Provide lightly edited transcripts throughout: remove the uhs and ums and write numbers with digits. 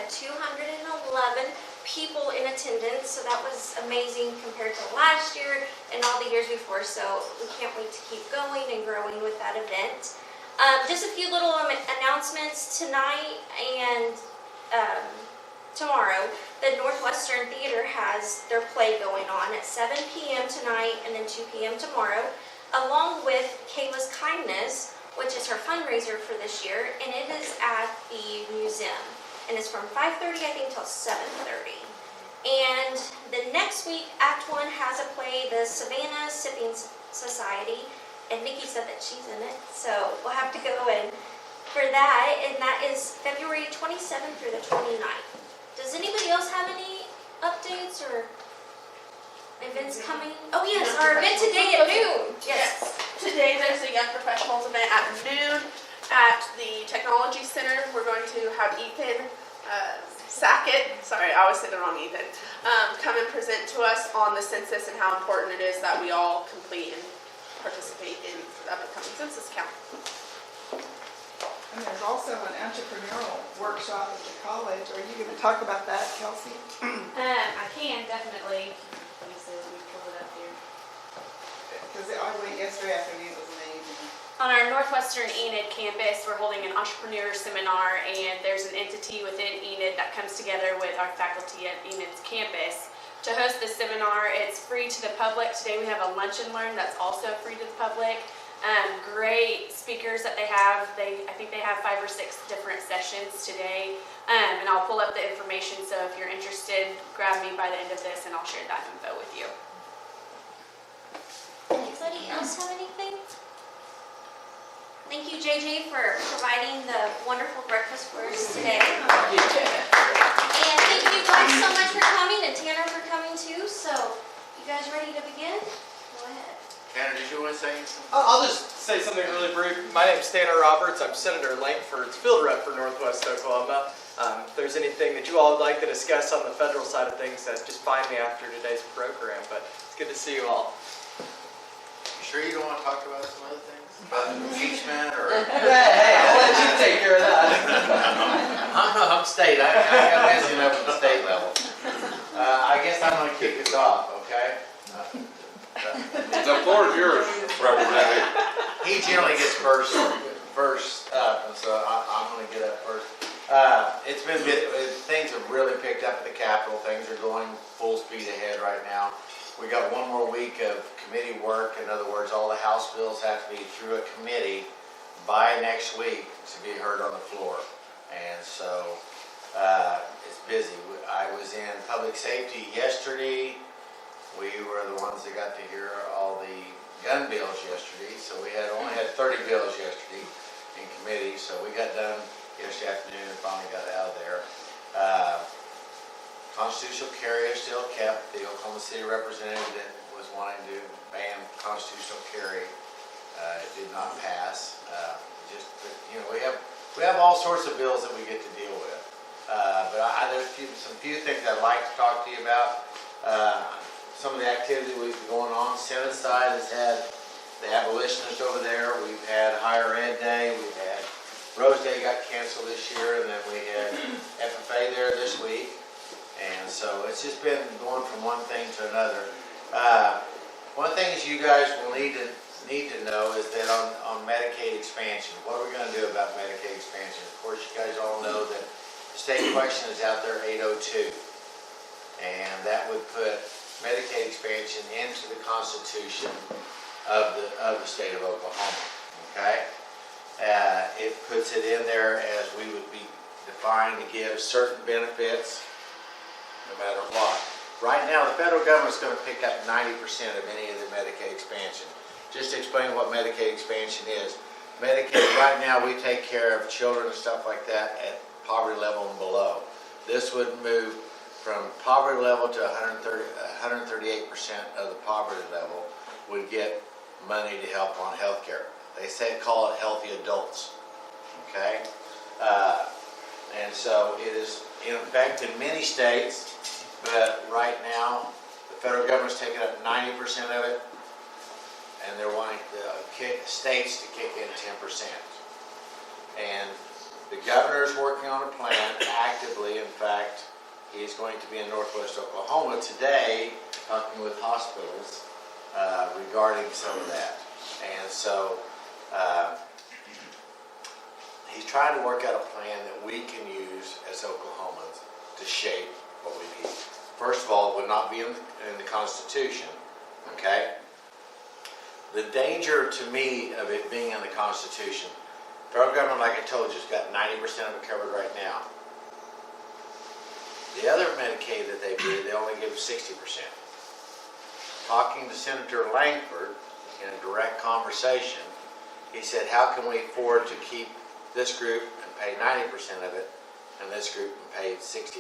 had 211 people in attendance, so that was amazing compared to last year and all the years before. So we can't wait to keep going and growing with that event. Just a few little announcements tonight and tomorrow. The Northwestern Theater has their play going on at 7 p.m. tonight and then 2 p.m. tomorrow, along with Kayla's Kindness, which is her fundraiser for this year, and it is at the museum. And it's from 5:30, I think, till 7:30. And the next week, Act 1 has a play, the Savannah Sipping Society, and Nikki said that she's in it, so we'll have to go in for that, and that is February 27th through the 29th. Does anybody else have any updates or events coming? Oh yes, our event today at noon. Yes. Today there's a Young Professionals event at noon at the Technology Center. We're going to have Ethan Sackett, sorry, I always say the wrong Ethan, come and present to us on the census and how important it is that we all complete and participate in the upcoming census count. And there's also an entrepreneurial workshop at the college. Are you going to talk about that, Kelsey? I can, definitely. Let me see, let me pull it up here. Because I went yesterday afternoon, it was amazing. On our Northwestern Enid campus, we're holding an entrepreneur seminar, and there's an entity within Enid that comes together with our faculty at Enid's campus to host the seminar. It's free to the public. Today we have a lunch and learn that's also free to the public. Great speakers that they have. I think they have 5 or 6 different sessions today. And I'll pull up the information, so if you're interested, grab me by the end of this and I'll share that info with you. Anybody else have anything? Thank you, JJ, for providing the wonderful breakfast for us today. And thank you guys so much for coming, and Tanner for coming too. So, you guys ready to begin? Go ahead. Tanner, did you want to say anything? I'll just say something really brief. My name's Tanner Roberts. I'm Senator Langford's field rep for Northwest Oklahoma. If there's anything that you all would like to discuss on the federal side of things, just find me after today's program. But it's good to see you all. You sure you don't want to talk about some other things? About impeachment or? Hey, I'll let you take care of that. I'm state. I got busy enough at the state level. I guess I'm going to kick us off, okay? The floor is yours, Representative. He generally gets first up, and so I'm going to get up first. It's been things have really picked up at the Capitol. Things are going full speed ahead right now. We got one more week of committee work. In other words, all the House bills have to be through a committee by next week to be heard on the floor. And so it's busy. I was in public safety yesterday. We were the ones that got to hear all the gun bills yesterday. So we only had 30 bills yesterday in committee. So we got done yesterday afternoon and finally got out of there. Constitutional carry is still kept. The Oklahoma City representative that was wanting to ban constitutional carry, it did not pass. We have all sorts of bills that we get to deal with. But there's some few things I'd like to talk to you about. Some of the activity we've been going on. Senate side has had the abolitionists over there. We've had Higher Ed Day. We've had Rose Day got canceled this year, and then we had FFA there this week. And so it's just been going from one thing to another. One of the things you guys will need to know is that on Medicaid expansion, what are we going to do about Medicaid expansion? Of course, you guys all know that the state question is out there, 802, and that would put Medicaid expansion into the Constitution of the state of Oklahoma. Okay, it puts it in there as we would be defined to give certain benefits no matter what. Right now, the federal government is going to pick up 90% of any of the Medicaid expansion. Just to explain what Medicaid expansion is. Medicaid, right now, we take care of children and stuff like that at poverty level and below. This would move from poverty level to 138% of the poverty level would get money to help on health care. They call it healthy adults. Okay? And so it is in effect in many states, but right now the federal government's taking up 90% of it, and they're wanting the states to kick in 10%. And The governor's working on a plan actively. In fact, he's going to be in Northwest Oklahoma today talking with hospitals regarding some of that. And so he's trying to work out a plan that we can use as Oklahomans to shape what we need. First of all, it would not be in the Constitution, okay? The danger to me of it being in the Constitution, federal government, like I told you, has got 90% of it covered right now. The other Medicaid that they do, they only give 60%. Talking to Senator Langford in a direct conversation, he said, how can we afford to keep this group and pay 90% of it, and this group and pay 60%?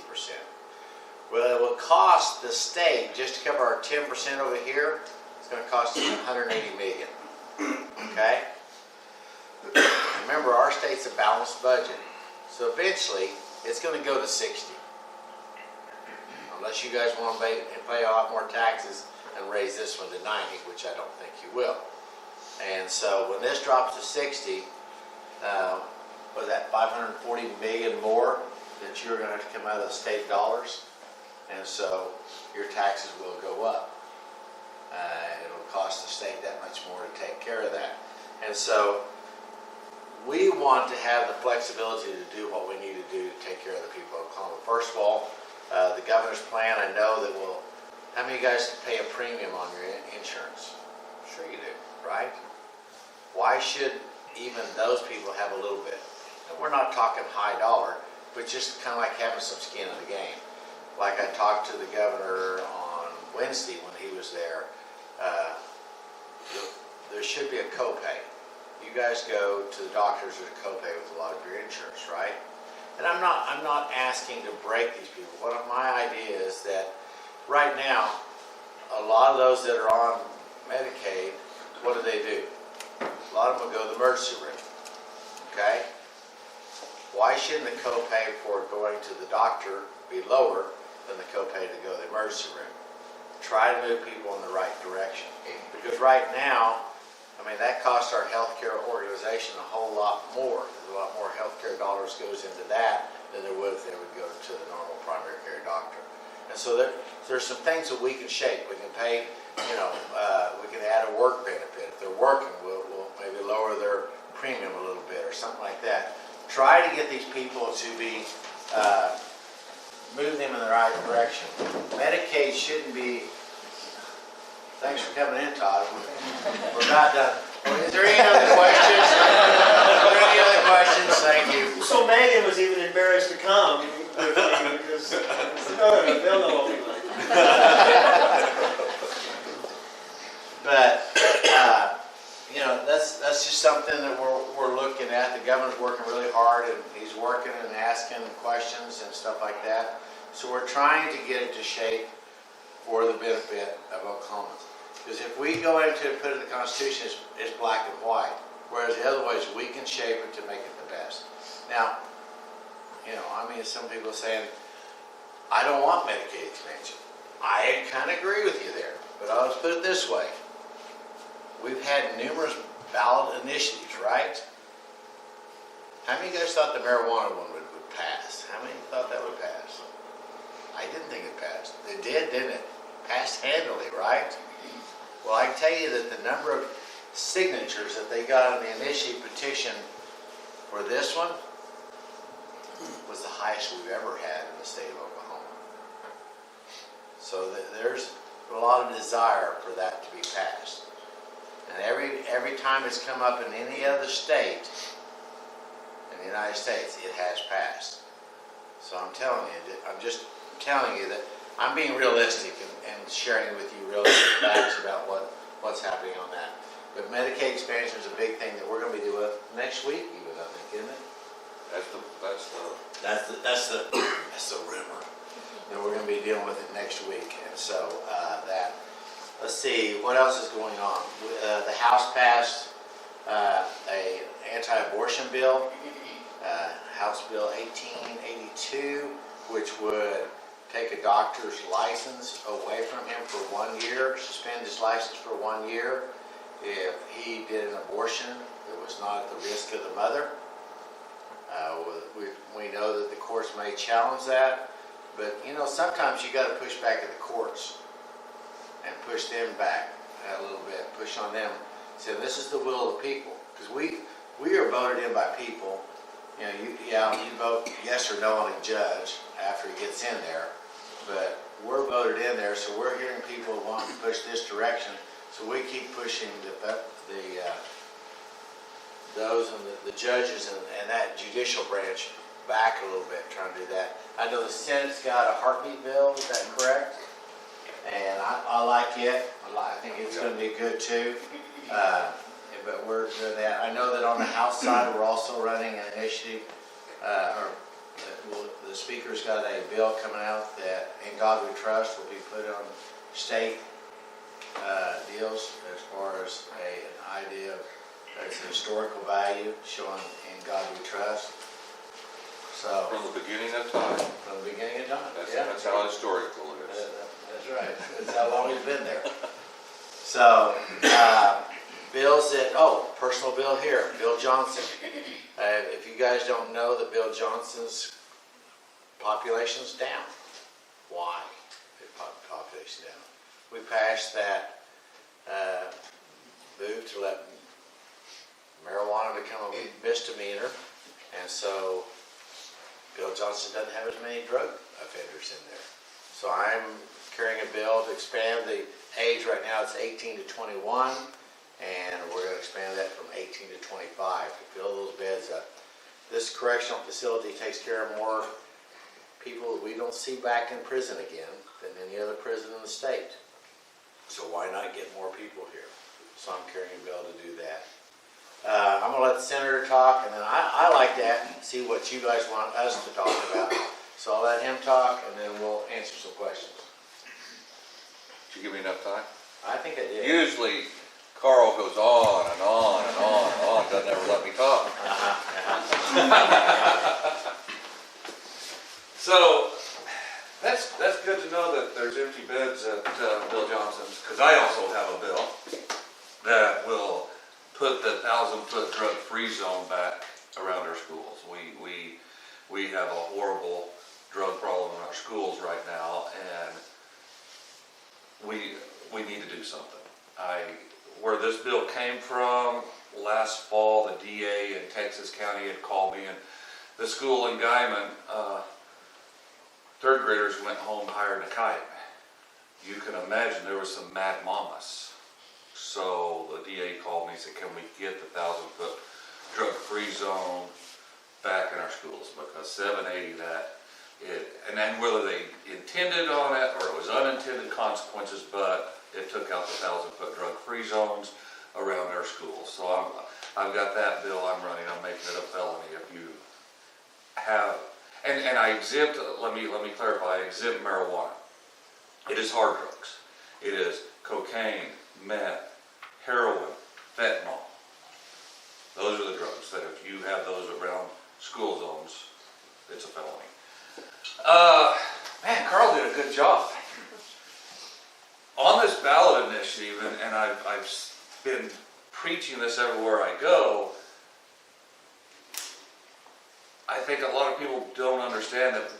Well, it will cost the state, just to cover our 10% over here, it's going to cost us $180 million, okay? Remember, our state's a balanced budget, so eventually it's going to go to 60. Unless you guys want to pay a lot more taxes and raise this one to 90, which I don't think you will. And so when this drops to 60, was that 540 million more that you're going to have to come out of the state dollars? And so your taxes will go up. It'll cost the state that much more to take care of that. And so we want to have the flexibility to do what we need to do to take care of the people of Oklahoma. First of all, the governor's plan, I know that will, how many of you guys pay a premium on your insurance? Sure you do, right? Why should even those people have a little bit? And we're not talking high dollar, but just kind of like having some skin in the game. Like I talked to the governor on Wednesday when he was there, there should be a copay. You guys go to the doctors at a copay with a lot of your insurance, right? And I'm not asking to break these people. One of my idea is that right now, a lot of those that are on Medicaid, what do? A lot of them will go to the emergency room, okay? Why shouldn't the copay for going to the doctor be lower than the copay to go to the emergency room? Try to move people in the right direction. Because right now, I mean, that costs our healthcare organization a whole lot more. There's a lot more healthcare dollars goes into that than there would if they would go to the normal primary care doctor. And so there's some things that we can shape. We can pay, we can add a work benefit. If they're working, we'll maybe lower their premium a little bit or something like that. Try to get these people to be, move them in the right direction. Medicaid shouldn't be. Thanks for coming in, Todd. We're not done. Is there any other questions? Are there any other questions? Thank you. So Megan was even embarrassed to come with me because they'll know what we like. But that's just something that we're looking at. The governor's working really hard, and he's working and asking questions and stuff like that. So we're trying to get it to shape for the benefit of Oklahomans. Because if we go into it and put it in the Constitution, it's black and white. Whereas the other ways, we can shape it to make it the best. Now, some people are saying, I don't want Medicaid expansion. I kind of agree with you there. But I'll just put it this way. We've had numerous ballot initiatives, right? How many of you guys thought the marijuana one would pass? How many thought that would pass? I didn't think it passed. It did, didn't it? Passed handily, right? Well, I can tell you that the number of signatures that they got on the initiative petition for this one was the highest we've ever had in the state of Oklahoma. So there's a lot of desire for that to be passed. And every time it's come up in any other state in the United States, it has passed. So I'm just telling you that I'm being realistic and sharing with you realistic facts about what's happening on that. But Medicaid expansion is a big thing that we're going to be doing next week, even, I think, isn't it? That's the rumor. And we're going to be dealing with it next week. And so let's see, what else is going on? The House passed a anti-abortion bill, House Bill 1882, which would take a doctor's license away from him for 1 year, suspend his license for 1 year if he did an abortion that was not at the risk of the mother. We know that the courts may challenge that, but you know, sometimes you gotta push back at the courts and push them back a little bit, push on them. Say, this is the will of the people, because we are voted in by people. You know, you vote yes or no on a judge after he gets in there, but we're voted in there, so we're hearing people wanting to push this direction, so we keep pushing those and the judges and that judicial branch back a little bit, trying to do that. I know the Senate's got a heartbeat bill, is that correct? And I like it. I think it's going to be good too. But we're doing that. I know that on the House side, we're also running an initiative. The Speaker's got a bill coming out that "In God We Trust" will be put on state deals as far as an idea of its historical value, showing "In God We Trust." So From the beginning of time. from the beginning of time. That's how historical it is. That's right. That's how long he's been there. So, bills that, personal bill here, Bill Johnson. If you guys don't know that Bill Johnson's population's down. Why? Population down. We passed that move to let marijuana become a misdemeanor, and so Bill Johnson doesn't have as many drug offenders in there. So I'm carrying a bill to expand the age. Right now it's 18 to 21, and we're going to expand that from 18 to 25 to fill those beds up. This correctional facility takes care of more people that we don't see back in prison again than any other prison in the state. So why not get more people here? So I'm carrying a bill to do that. I'm going to let the senator talk, and then I like that and see what you guys want us to talk about. So I'll let him talk, and then we'll answer some questions. Did you give me enough time? I think I did. Usually Carl goes on and on and on and on, doesn't ever let me talk. So that's good to know that there's empty beds at Bill Johnson's, because I also have a bill that will put the 1,000-foot drug-free zone back around our schools. We have a horrible drug problem in our schools right now, and we need to do something. Where this bill came from, last fall, the DA in Texas County had called me, and the school in Guyman, third graders went home hiring a kite. You can imagine there was some mad mamas. So the DA called me and said, can we get the 1,000-foot drug-free zone back in our schools? Because 780, and then whether they intended on it or it was unintended consequences, but it took out the 1,000-foot drug-free zones around our schools. So I've got that bill I'm running. I'm making it a felony if you have, and I exempt, let me clarify, I exempt marijuana. It is hard drugs. It is cocaine, meth, heroin, fentanyl. Those are the drugs that if you have those around school zones, it's a felony. Man, Carl did a good job. On this ballot initiative, and I've been preaching this everywhere I go, I think a lot of people don't understand that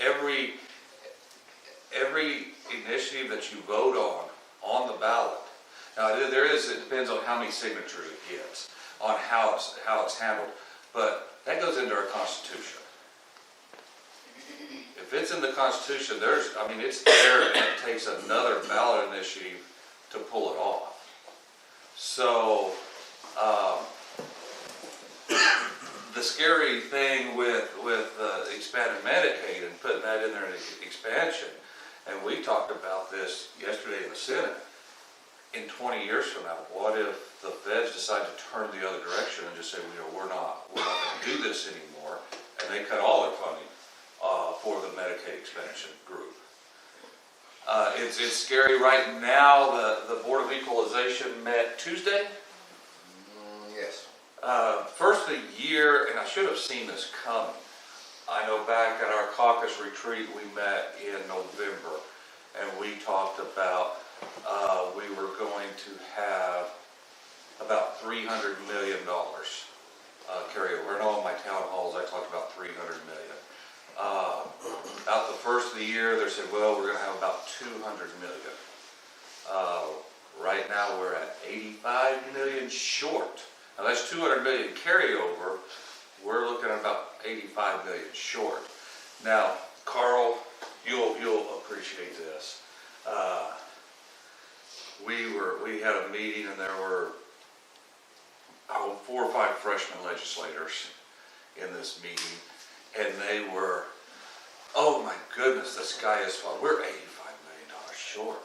every initiative that you vote on the ballot, now it depends on how many signatures it gets, on how it's handled, but that goes into our Constitution. If it's in the Constitution, it's there, and it takes another ballot initiative to pull it off. So, the scary thing with expanded Medicaid and putting that in there in expansion, and we talked about this yesterday in the Senate, in 20 years from now, what if the feds decide to turn the other direction and just say, we're not going to do this anymore, and they cut all their funding for the Medicaid expansion group. It's scary right now. The Board of Equalization met Tuesday. Yes. First of the year, and I should have seen this coming. I know back at our caucus retreat we met in November, and we talked about we were going to have about $300 million carryover. And all my town halls, I talked about 300 million. About the first of the year, they said, well, we're gonna have about 200 million. Right now, we're at 85 million short. Now, that's 200 million carryover. We're looking at about 85 million short. Now, Carl, you'll appreciate this. We had a meeting and there were 4 or 5 freshman legislators in this meeting, and they were, oh my goodness, the sky is falling. We're $85 million short.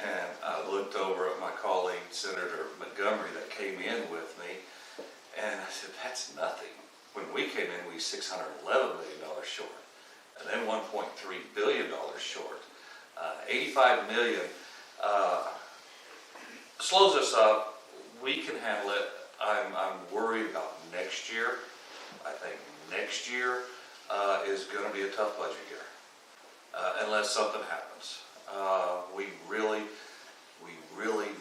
And I looked over at my colleague, Senator Montgomery, that came in with me, and I said, that's nothing. When we came in, we were $611 million short, and then $1.3 billion short. 85 million slows us up. We can handle it. I'm worried about next year. I think next year is going to be a tough budget year, unless something happens. We really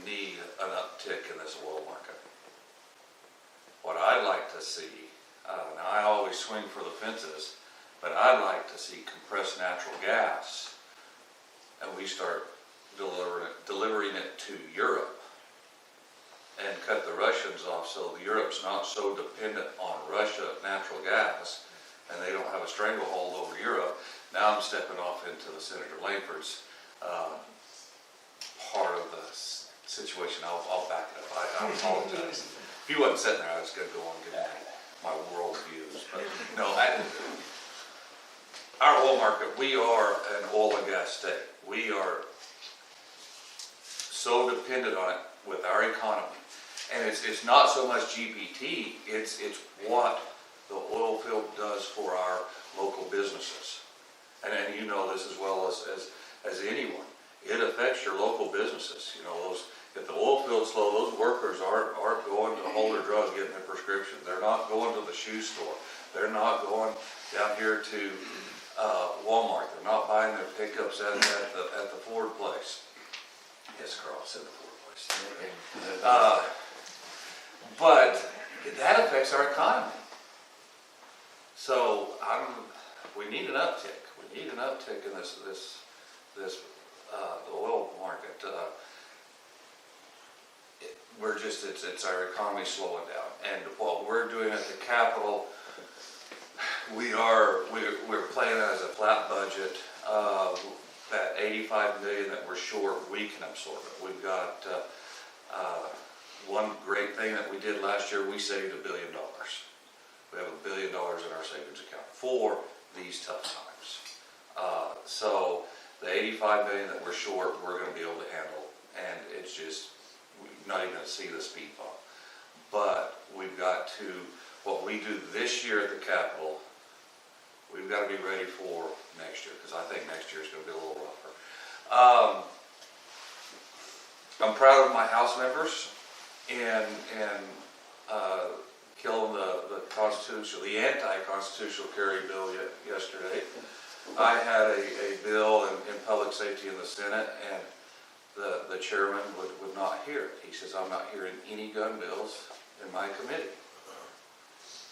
need an uptick in this oil market. What I'd like to see, now I always swing for the fences, but I'd like to see compressed natural gas, and we start delivering it to Europe, and cut the Russians off so Europe's not so dependent on Russia natural gas, and they don't have a stranglehold over Europe. Now I'm stepping off into the Senator Langford's part of the situation. I'll back it up. I apologize. If he wasn't sitting there, I was going to go on and give my world views. But no, our oil market, we are an oil and gas state. We are so dependent on it with our economy. And it's not so much GPT, it's what the oil field does for our local businesses. And you know this as well as anyone. It affects your local businesses. You know, if the oil field's slow, those workers aren't going to Holder Drug getting their prescription. They're not going to the shoe store. They're not going down here to Walmart. They're not buying their pickups at the Ford place. Yes, Carl, it's in the Ford place. But that affects our economy. So we need an uptick. We need an uptick in this the oil market. It's our economy slowing down. And what we're doing at the Capitol, we're playing as a flat budget. That 85 million that we're short, we can absorb it. We've got one great thing that we did last year. We saved $1 billion. We have $1 billion in our savings account for these tough times. So the 85 million that we're short, we're going to be able to handle, and it's just we're not even going to see the speed bump. But we've got to, what we do this year at the Capitol, we've got to be ready for next year, because I think next year is going to be a little rougher. I'm proud of my House members in killing the anti-constitutional carry bill yesterday. I had a bill in public safety in the Senate, and the chairman would not hear it. He says, I'm not hearing any gun bills in my committee.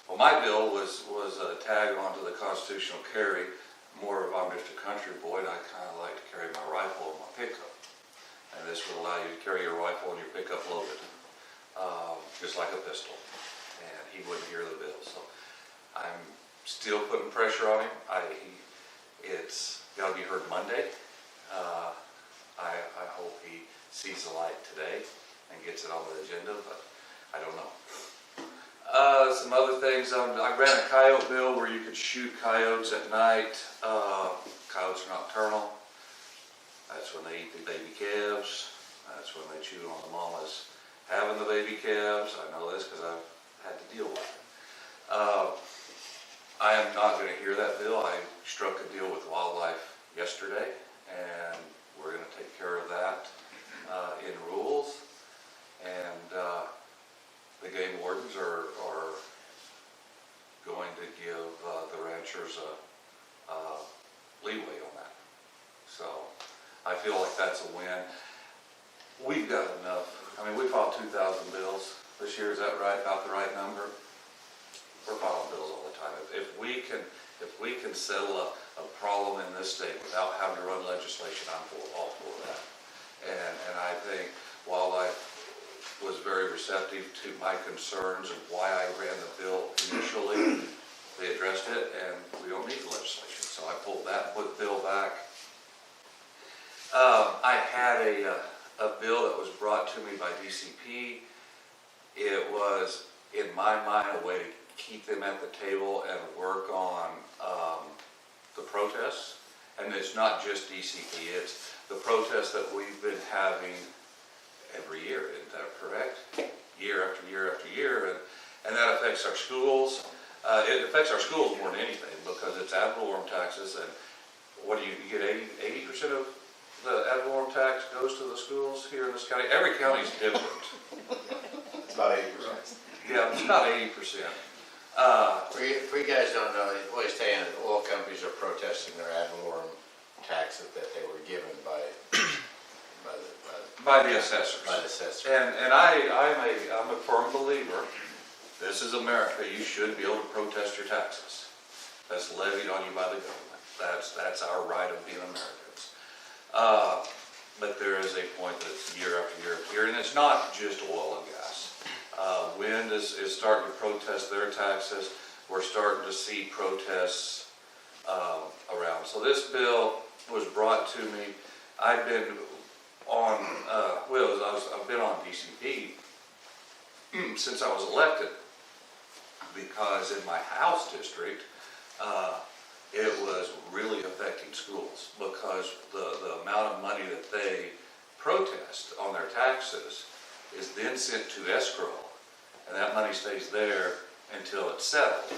Well, my bill was a tag onto the constitutional carry. More of I'm just a country boy, and I kind of like to carry my rifle in my pickup. And this would allow you to carry your rifle and your pickup loaded, just like a pistol. And he wouldn't hear the bill. So I'm still putting pressure on him. It's got to be heard Monday. I hope he sees the light today and gets it on the agenda, but I don't know. Some other things, I ran a coyote bill where you could shoot coyotes at night. Coyotes are nocturnal. That's when they eat the baby calves. That's when they chew on the mamas having the baby calves. I know this because I've had to deal with it. I am not going to hear that bill. I struck a deal with wildlife yesterday, and we're going to take care of that in rules. And the game wardens are going to give the ranchers a leeway on that. So I feel like that's a win. We've got enough. I mean, we filed 2,000 bills this year, is that right, about the right number? We're filing bills all the time. If we can settle a problem in this state without having to run legislation, I'm all for that. And I think Wildlife was very receptive to my concerns and why I ran the bill initially. They addressed it, and we don't need the legislation, so I pulled that, put the bill back. I had a bill that was brought to me by DCP. It was, in my mind, a way to keep them at the table and work on the protests. And it's not just DCP, it's the protests that we've been having every year, isn't that correct? Year after year after year, and that affects our schools. It affects our schools more than anything because it's ad valorem taxes, and what do you get, 80% of the ad valorem tax goes to the schools here in this county? Every county is different. It's about 80%. Yeah, it's about 80%. For you guys don't know, what he's saying is oil companies are protesting their ad valorem taxes that they were given by The assessors. By the assessors. And I'm a firm believer, this is America, you should be able to protest your taxes. That's levied on you by the government. That's our right of being Americans. But there is a point that it's year after year after year, and it's not just oil and gas. Wind is starting to protest their taxes. We're starting to see protests around. So this bill was brought to me. I've been on, I've been on DCP since I was elected, because in my House district, it was really affecting schools because the amount of money that they protest on their taxes is then sent to escrow, and that money stays there until it's settled.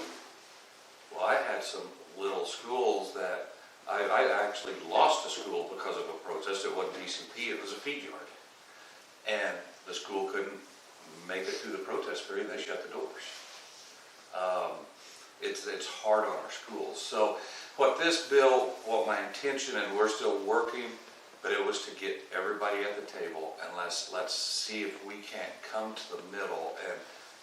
Well, I had some little schools that I actually lost a school because of a protest. It wasn't DCP, it was a feed yard. And the school couldn't make it through the protest period, they shut the doors. It's hard on our schools. So what this bill, what my intention, and we're still working, but it was to get everybody at the table, and let's see if we can't come to the middle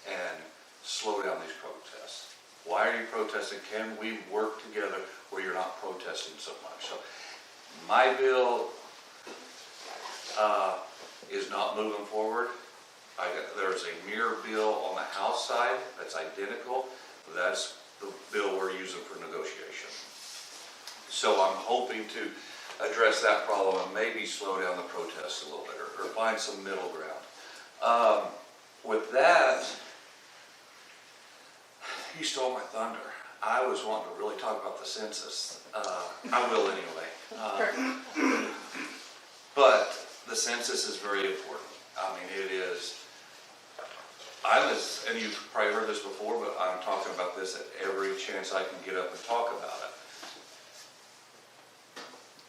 and slow down these protests. Why are you protesting? Can we work together where you're not protesting so much? So my bill is not moving forward. There's a mirror bill on the House side that's identical. That's the bill we're using for negotiation. So I'm hoping to address that problem and maybe slow down the protests a little bit, or find some middle ground. With that, you stole my thunder. I was wanting to really talk about the census. I will anyway. But the census is very important. I mean, it is. And you've probably heard this before, but I'm talking about this at every chance I can get up and talk about it.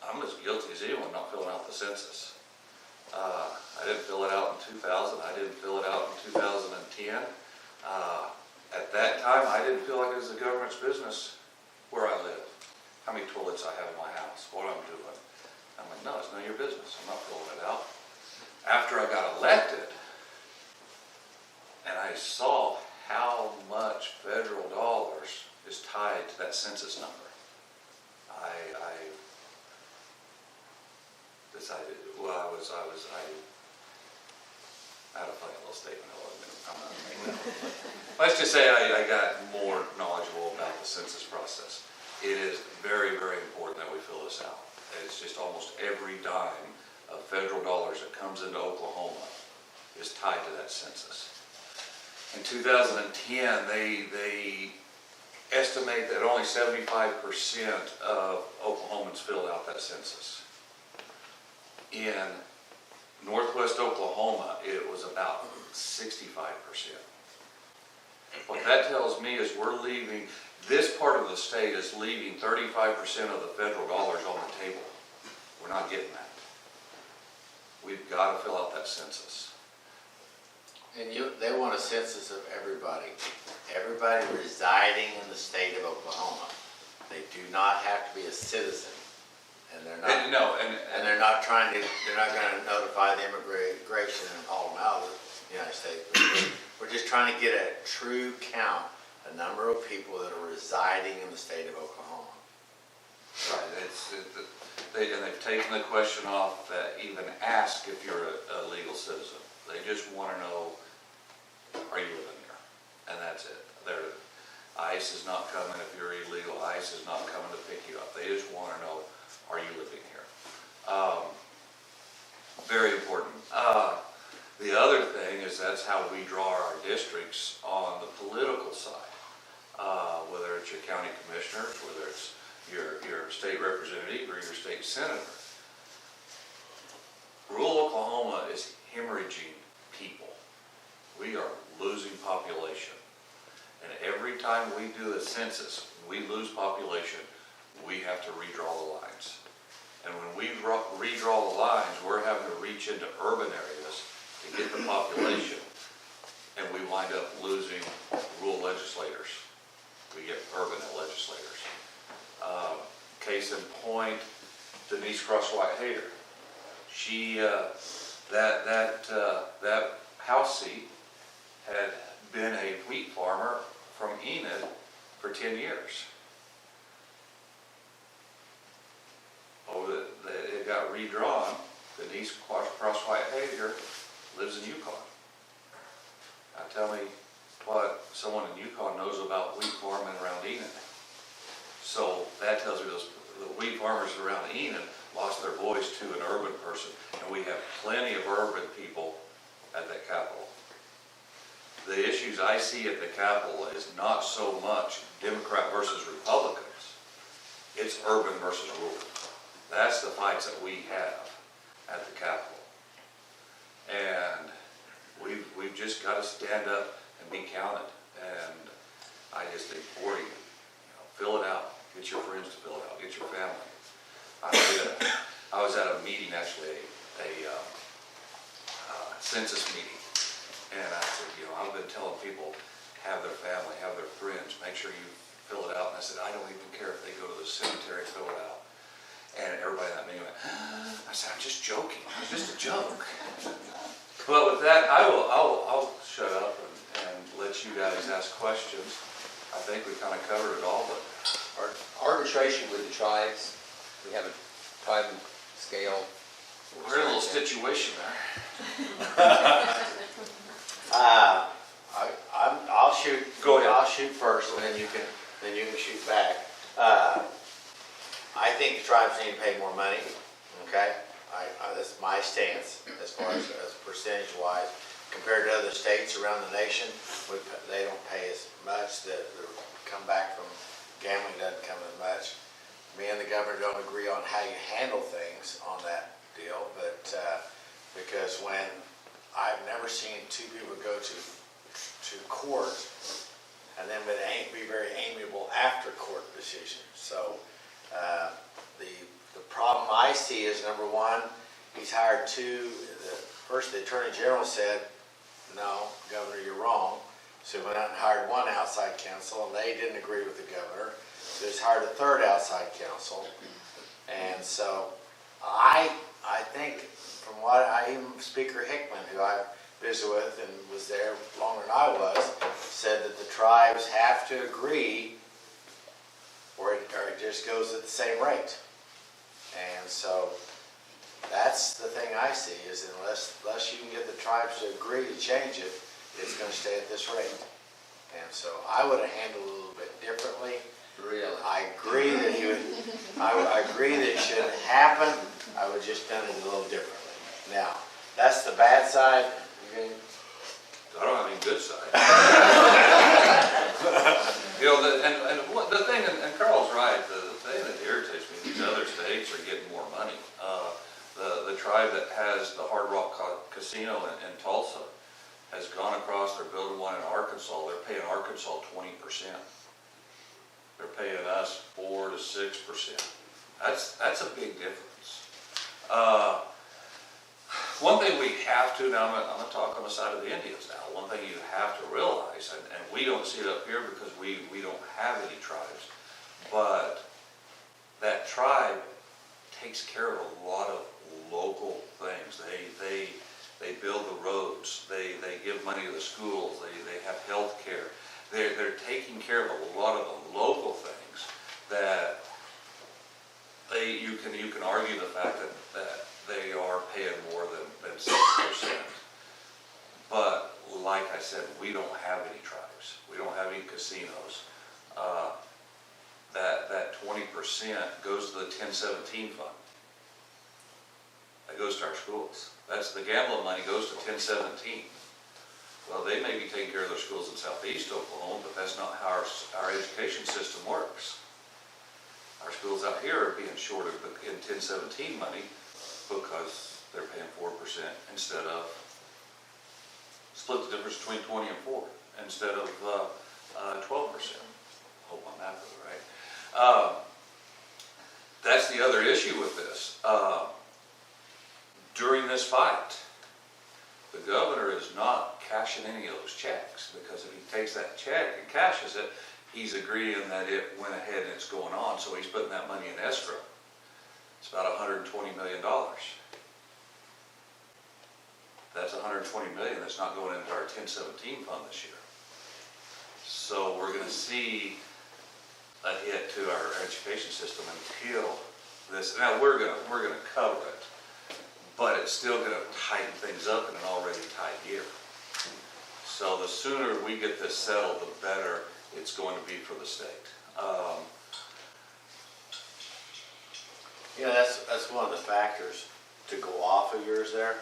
I'm as guilty as anyone not filling out the census. I didn't fill it out in 2000. I didn't fill it out in 2010. At that time, I didn't feel like it was the government's business where I live, how many toilets I have in my house, what I'm doing. I'm like, no, it's none of your business. I'm not filling it out. After I got elected, and I saw how much federal dollars is tied to that census number, I decided, I had a funny little statement. I'm not making that. Let's just say I got more knowledgeable about the census process. It is very, very important that we fill this out. It's just almost every dime of federal dollars that comes into Oklahoma is tied to that census. In 2010, they estimate that only 75% of Oklahomans filled out that census. In Northwest Oklahoma, it was about 65%. What that tells me is we're leaving, this part of the state is leaving 35% of the federal dollars on the table. We're not getting that. We've got to fill out that census. And they want a census of everybody residing in the state of Oklahoma. They do not have to be a citizen, and they're not. And they're not they're not going to notify the immigration and haul them out of the United States. We're just trying to get a true count, a number of people that are residing in the state of Oklahoma. Right, and they've taken the question off that even ask if you're a legal citizen. They just want to know, are you living here? And that's it. ICE is not coming if you're illegal. ICE is not coming to pick you up. They just want to know, are you living here? Very important. The other thing is that's how we draw our districts on the political side. Whether it's your county commissioners, whether it's your state representative or your state senator. Rural Oklahoma is hemorrhaging people. We are losing population. And every time we do a census, we lose population, we have to redraw the lines. And when we redraw the lines, we're having to reach into urban areas to get the population, and we wind up losing rural legislators. We get urban legislators. Case in point, Denise Cross-White-Hader. She, that House seat had been a wheat farmer from Enid for 10 years. It got redrawn. Denise Cross-White-Hader lives in Yukon. Now tell me what someone in Yukon knows about wheat farming around Enid. So that tells me the wheat farmers around Enid lost their voice to an urban person, and we have plenty of urban people at that Capitol. The issues I see at the Capitol is not so much Democrat versus Republicans. It's urban versus rural. That's the fights that we have at the Capitol. And we've just got to stand up and be counted. And I just implore you, fill it out. Get your friends to fill it out. Get your family. I was at a meeting, actually, a census meeting. And I said, I've been telling people, have their family, have their friends, make sure you fill it out. And I said, I don't even care if they go to the cemetery and fill it out. And everybody in that meeting went, I said, I'm just joking. It's just a joke. But with that, I'll shut up and let you guys ask questions. I think we kind of covered it all, but Arbitration with the tribes, we have a tribe scale. we're in a little situation there. I'll shoot. Go ahead. I'll shoot first, and then you can shoot back. I think the tribes need to pay more money. Okay, that's my stance as far as percentage wise compared to other states around the nation. They don't pay as much. The come back from gambling doesn't come as much. Me and the governor don't agree on how you handle things on that deal, but because when I've never seen two people go to court and then be very amiable after court decision. So the problem I see is, number one, he's hired two. First, the Attorney General said, no, Governor, you're wrong. So he went out and hired one outside counsel, and they didn't agree with the governor. So he's hired a third outside counsel. And so I think, from what even Speaker Hickman, who I visited with and was there longer than I was, said that the tribes have to agree or it just goes at the same rate. And so that's the thing I see, is unless you can get the tribes to agree to change it, it's going to stay at this rate. And so I would have handled it a little bit differently. Really? I agree that I agree that it should happen. I would have just done it a little differently. Now, that's the bad side. I don't have any good side. The thing, and Carl's right, the thing that irritates me, these other states are getting more money. The tribe that has the Hard Rock Casino in Tulsa has gone across, they're building one in Arkansas, they're paying Arkansas 20%. They're paying us 4 to 6%. That's a big difference. One thing we have to, now I'm going to talk on the side of the Indians now, one thing you have to realize, and we don't see it up here because we don't have any tribes, but that tribe takes care of a lot of local things. They build the roads, they give money to the schools, health care. They're taking care of a lot of the local things that you can argue the fact that they are paying more than 6%. But like I said, we don't have any tribes. We don't have any casinos. That 20% goes to the 1017 fund. That goes to our schools. That's the gambling money goes to 1017. Well, they may be taking care of their schools in southeast Oklahoma, but that's not how our education system works. Our schools out here are being shorted in 1017 money because they're paying 4% instead of, split the difference between 20 and 4 instead of 12%. Hope my math is right. That's the other issue with this. During this fight, the governor is not cashing any of those checks, because if he takes that check and cashes it, he's agreeing that it went ahead and it's going on, so he's putting that money in escrow. It's about $120 million. That's $120 million that's not going into our 1017 fund this year. So we're going to see a hit to our education system until this. Now we're going to cover it, but it's still going to tighten things up in an already tight year. So the sooner we get this settled, the better it's going to be for the state. You know, that's one of the factors to go off of yours there.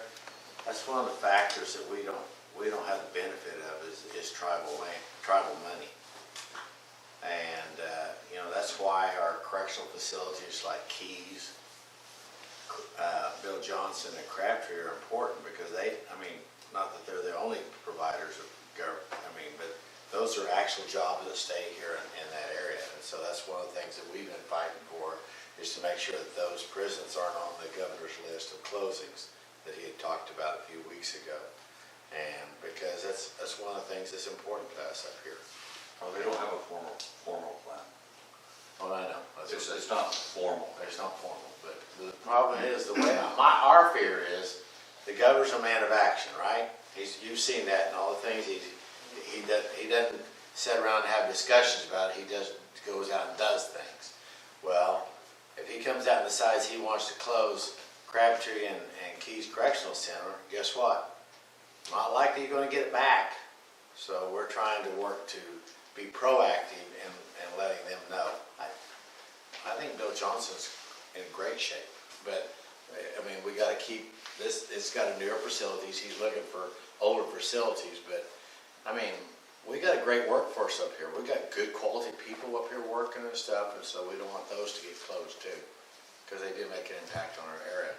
That's one of the factors that we don't have the benefit of is tribal land, tribal money. And, you know, that's why our correctional facilities like Keys, Bill Johnson and Crabtree are important, because they, I mean, not that they're the only providers of government, I mean, but those are actual jobs that stay here in that area. And so that's one of the things that we've been fighting for, is to make sure that those prisons aren't on the governor's list of closings that he had talked about a few weeks ago. And because that's one of the things that's important to us up here. Oh, they don't have a formal plan. Well, I know. It's not formal. It's not formal, but the problem is the way, our fear is, the governor's a man of action, right? You've seen that and all the things he doesn't sit around and have discussions about it. He just goes out and does things. Well, if he comes out and decides he wants to close Crabtree and Keys Correctional Center, guess what? Not likely you're going to get it back. So we're trying to work to be proactive and letting them know. I think Bill Johnson's in great shape, but I mean, we got to keep this. It's got a newer facilities. He's looking for older facilities, but I mean, we got a great workforce up here. We got good quality people up here working and stuff, and so we don't want those to get closed too, because they do make an impact on our area.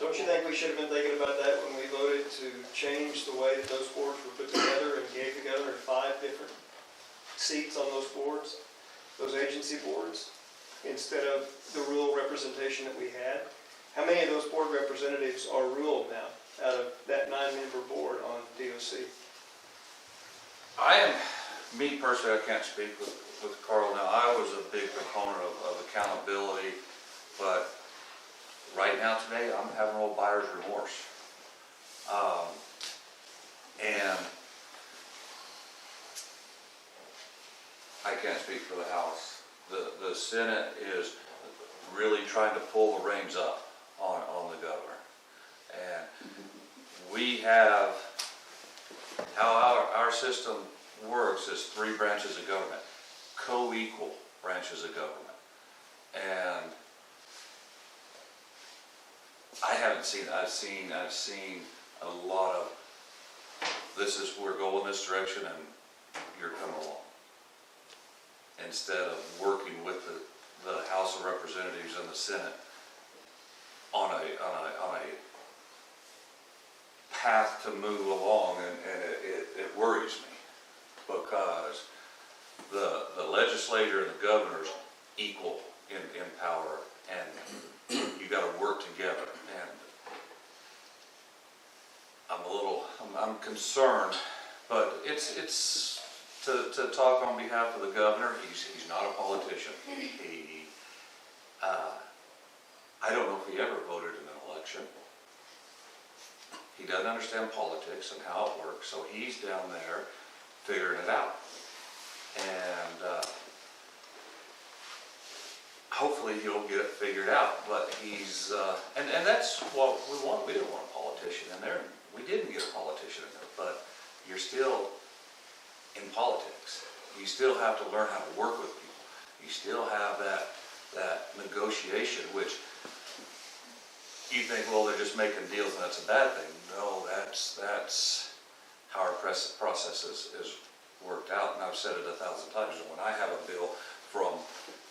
Don't you think we should have been thinking about that when we voted to change the way that those boards were put together and gave the governor 5 different seats on those boards, those agency boards, instead of the rural representation that we had? How many of those board representatives are rural now out of that 9-member board on DOC? Me personally, I can't speak with Carl now. I was a big proponent of accountability, but right now today, I'm having a little buyer's remorse. And I can't speak for the House. The Senate is really trying to pull the reins up on the governor. And we have, how our system works is 3 branches of government, co-equal branches of government. And I haven't seen, I've seen a lot of, we're going this direction and you're coming along. Instead of working with the House of Representatives and the Senate on a path to move along, and it worries me, because the legislature and the governor's equal in power, and you got to work together. And I'm concerned, but it's to talk on behalf of the governor. He's not a politician. I don't know if he ever voted in an election. He doesn't understand politics and how it works, so he's down there figuring it out. And hopefully he'll get it figured out, but he's, and that's what we want. We didn't want a politician in there. We didn't get a politician in there, but you're still in politics. You still have to learn how to work with people. You still have that negotiation, which you think, well, they're just making deals and that's a bad thing. No, that's how our process is worked out. And I've said it 1,000 times. When I have a bill from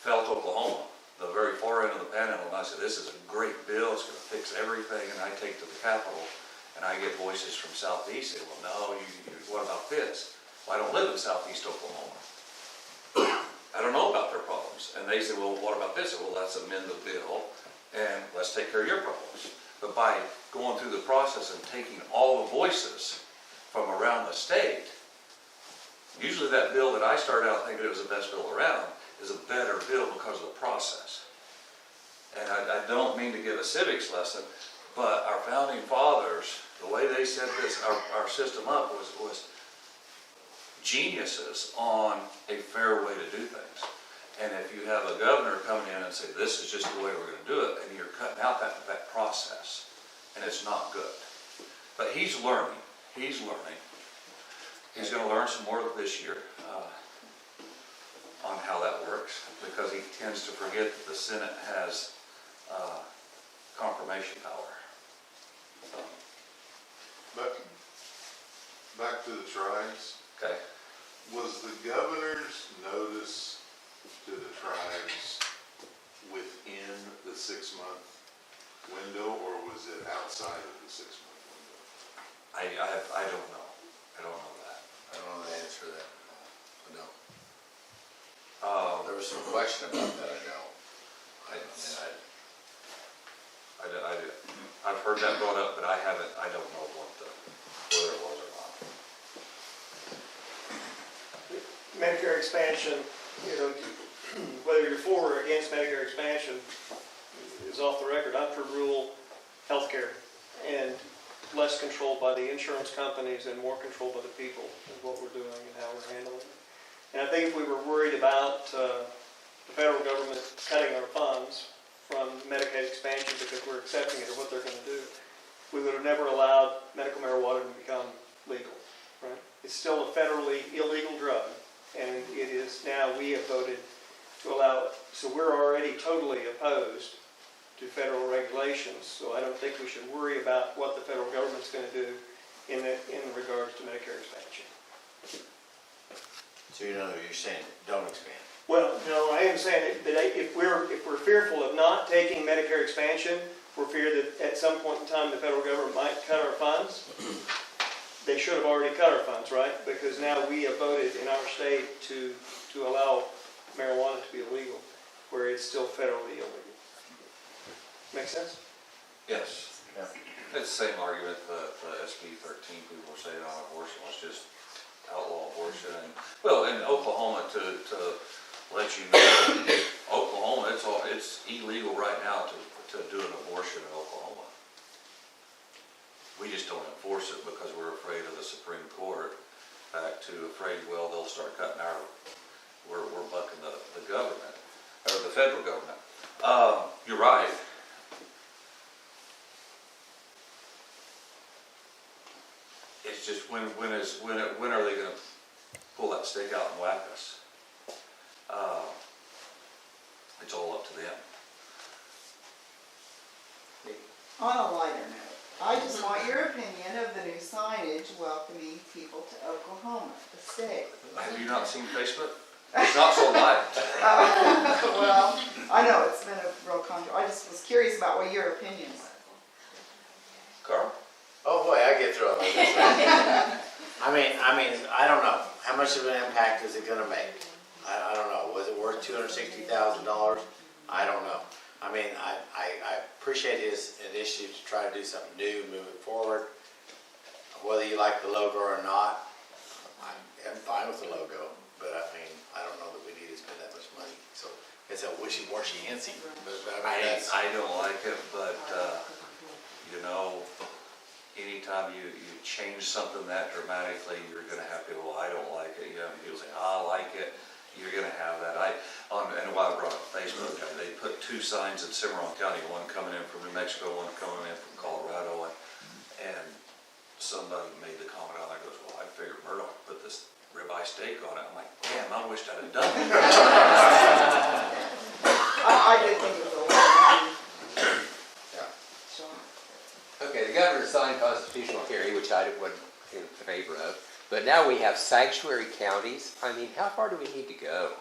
Felt, Oklahoma, the very far end of the panhandle, and I said, this is a great bill, it's gonna fix everything, and I take to the Capitol, and I get voices from Southeast saying, well, no, what about this? Well, I don't live in Southeast Oklahoma. I don't know about their problems. And they say, well, what about this? Well, let's amend the bill, and let's take care of your problems. But by going through the process and taking all the voices from around the state, usually that bill that I started out thinking it was the best bill around is a better bill because of the process. And I don't mean to give a civics lesson, but our founding fathers, the way they set this, our system up was geniuses on a fair way to do things. And if you have a governor coming in and say, this is just the way we're gonna do it, and you're cutting out that process, and it's not good. But he's learning. He's gonna learn some more this year on how that works, because he tends to forget that the Senate has confirmation power. So, But back to the tribes, okay. was the governor's notice to the tribes within the 6-month window, or was it outside of the 6-month window? I don't know. I don't know that. I don't know the answer to that. No. Um, There was some question about that, I know. I've heard that brought up, but I don't know whether it was or not. Medicare expansion, whether you're for or against Medicare expansion is off the record. I'm for rural healthcare and less controlled by the insurance companies and more controlled by the people is what we're doing and how we're handling it. And I think if we were worried about the federal government cutting our funds from Medicaid expansion because we're accepting it or what they're going to do, we would have never allowed medical marijuana to become legal, right? It's still a federally illegal drug, and it is now, we have voted to allow it. So we're already totally opposed to federal regulations, so I don't think we should worry about what the federal government's going to do in regards to Medicare expansion. So you're saying don't expand? Well, no, I am saying that if we're fearful of not taking Medicare expansion, for fear that at some point in time the federal government might cut our funds, they should have already cut our funds, right? Because now we have voted in our state to allow marijuana to be illegal, where it's still federally illegal. Make sense? Yes. Yeah. It's the same argument that SB 13 people were saying on abortion was just outlaw abortion. And, well, in Oklahoma, to let you know, Oklahoma, it's illegal right now to do an abortion in Oklahoma. We just don't enforce it because we're afraid of the Supreme Court. Back to afraid, well, they'll start cutting we're bucking the government, or the federal government. You're right. It's just when are they going to pull that stake out and whack us? It's all up to them. On a lighter note, I just want your opinion of the new signage welcoming people to Oklahoma, the state. Have you not seen Facebook? It's not so light. Well, I know it's been a real I just was curious about what your opinion was. Carl? Oh boy, I get through it like this. I mean, I don't know. How much of an impact is it gonna make? I don't know. Was it worth $260,000? I don't know. I mean, I appreciate his initiative to try to do something new, moving forward. Whether you like the logo or not, I'm fine with the logo, but I mean, I don't know that we need to spend that much money. So it's a wishy-washy answer. But I mean, I don't like it, but anytime you change something that dramatically, you're gonna have people, well, I don't like say, I like it, you're gonna have that. And while I brought up Facebook, they put 2 signs in Cimarron County, one coming in from New Mexico, one coming in from Colorado, and somebody made the comment on there, goes, well, I figured Murdoch put this ribeye steak on it. I'm like, damn, I wished I'd have done it. I did think it was a lot. Yeah. So, Okay, the governor signed constitutional carry, which I wasn't in favor of. But now we have sanctuary counties. I mean, how far do we need to go?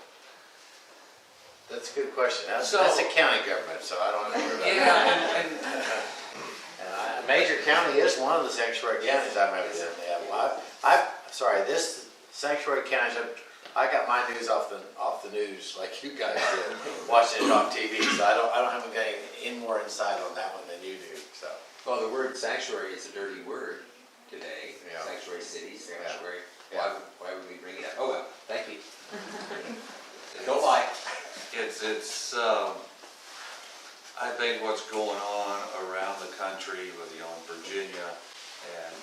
That's a good question. That's So- a county government, so I don't know about that. Yeah, and And Major County is one of the sanctuary counties I've ever been in. Sorry, this sanctuary counties, I got my news off the news like you guys did, watching it on TV, so I don't have any more insight on that one than you do, so. Well, the word sanctuary is a dirty word today. Yeah. Sanctuary cities, Yeah. sanctuary. Yeah. Why would we bring it up? Oh, well, thank you. Don't lie. it's I think what's going on around the country with, in Virginia and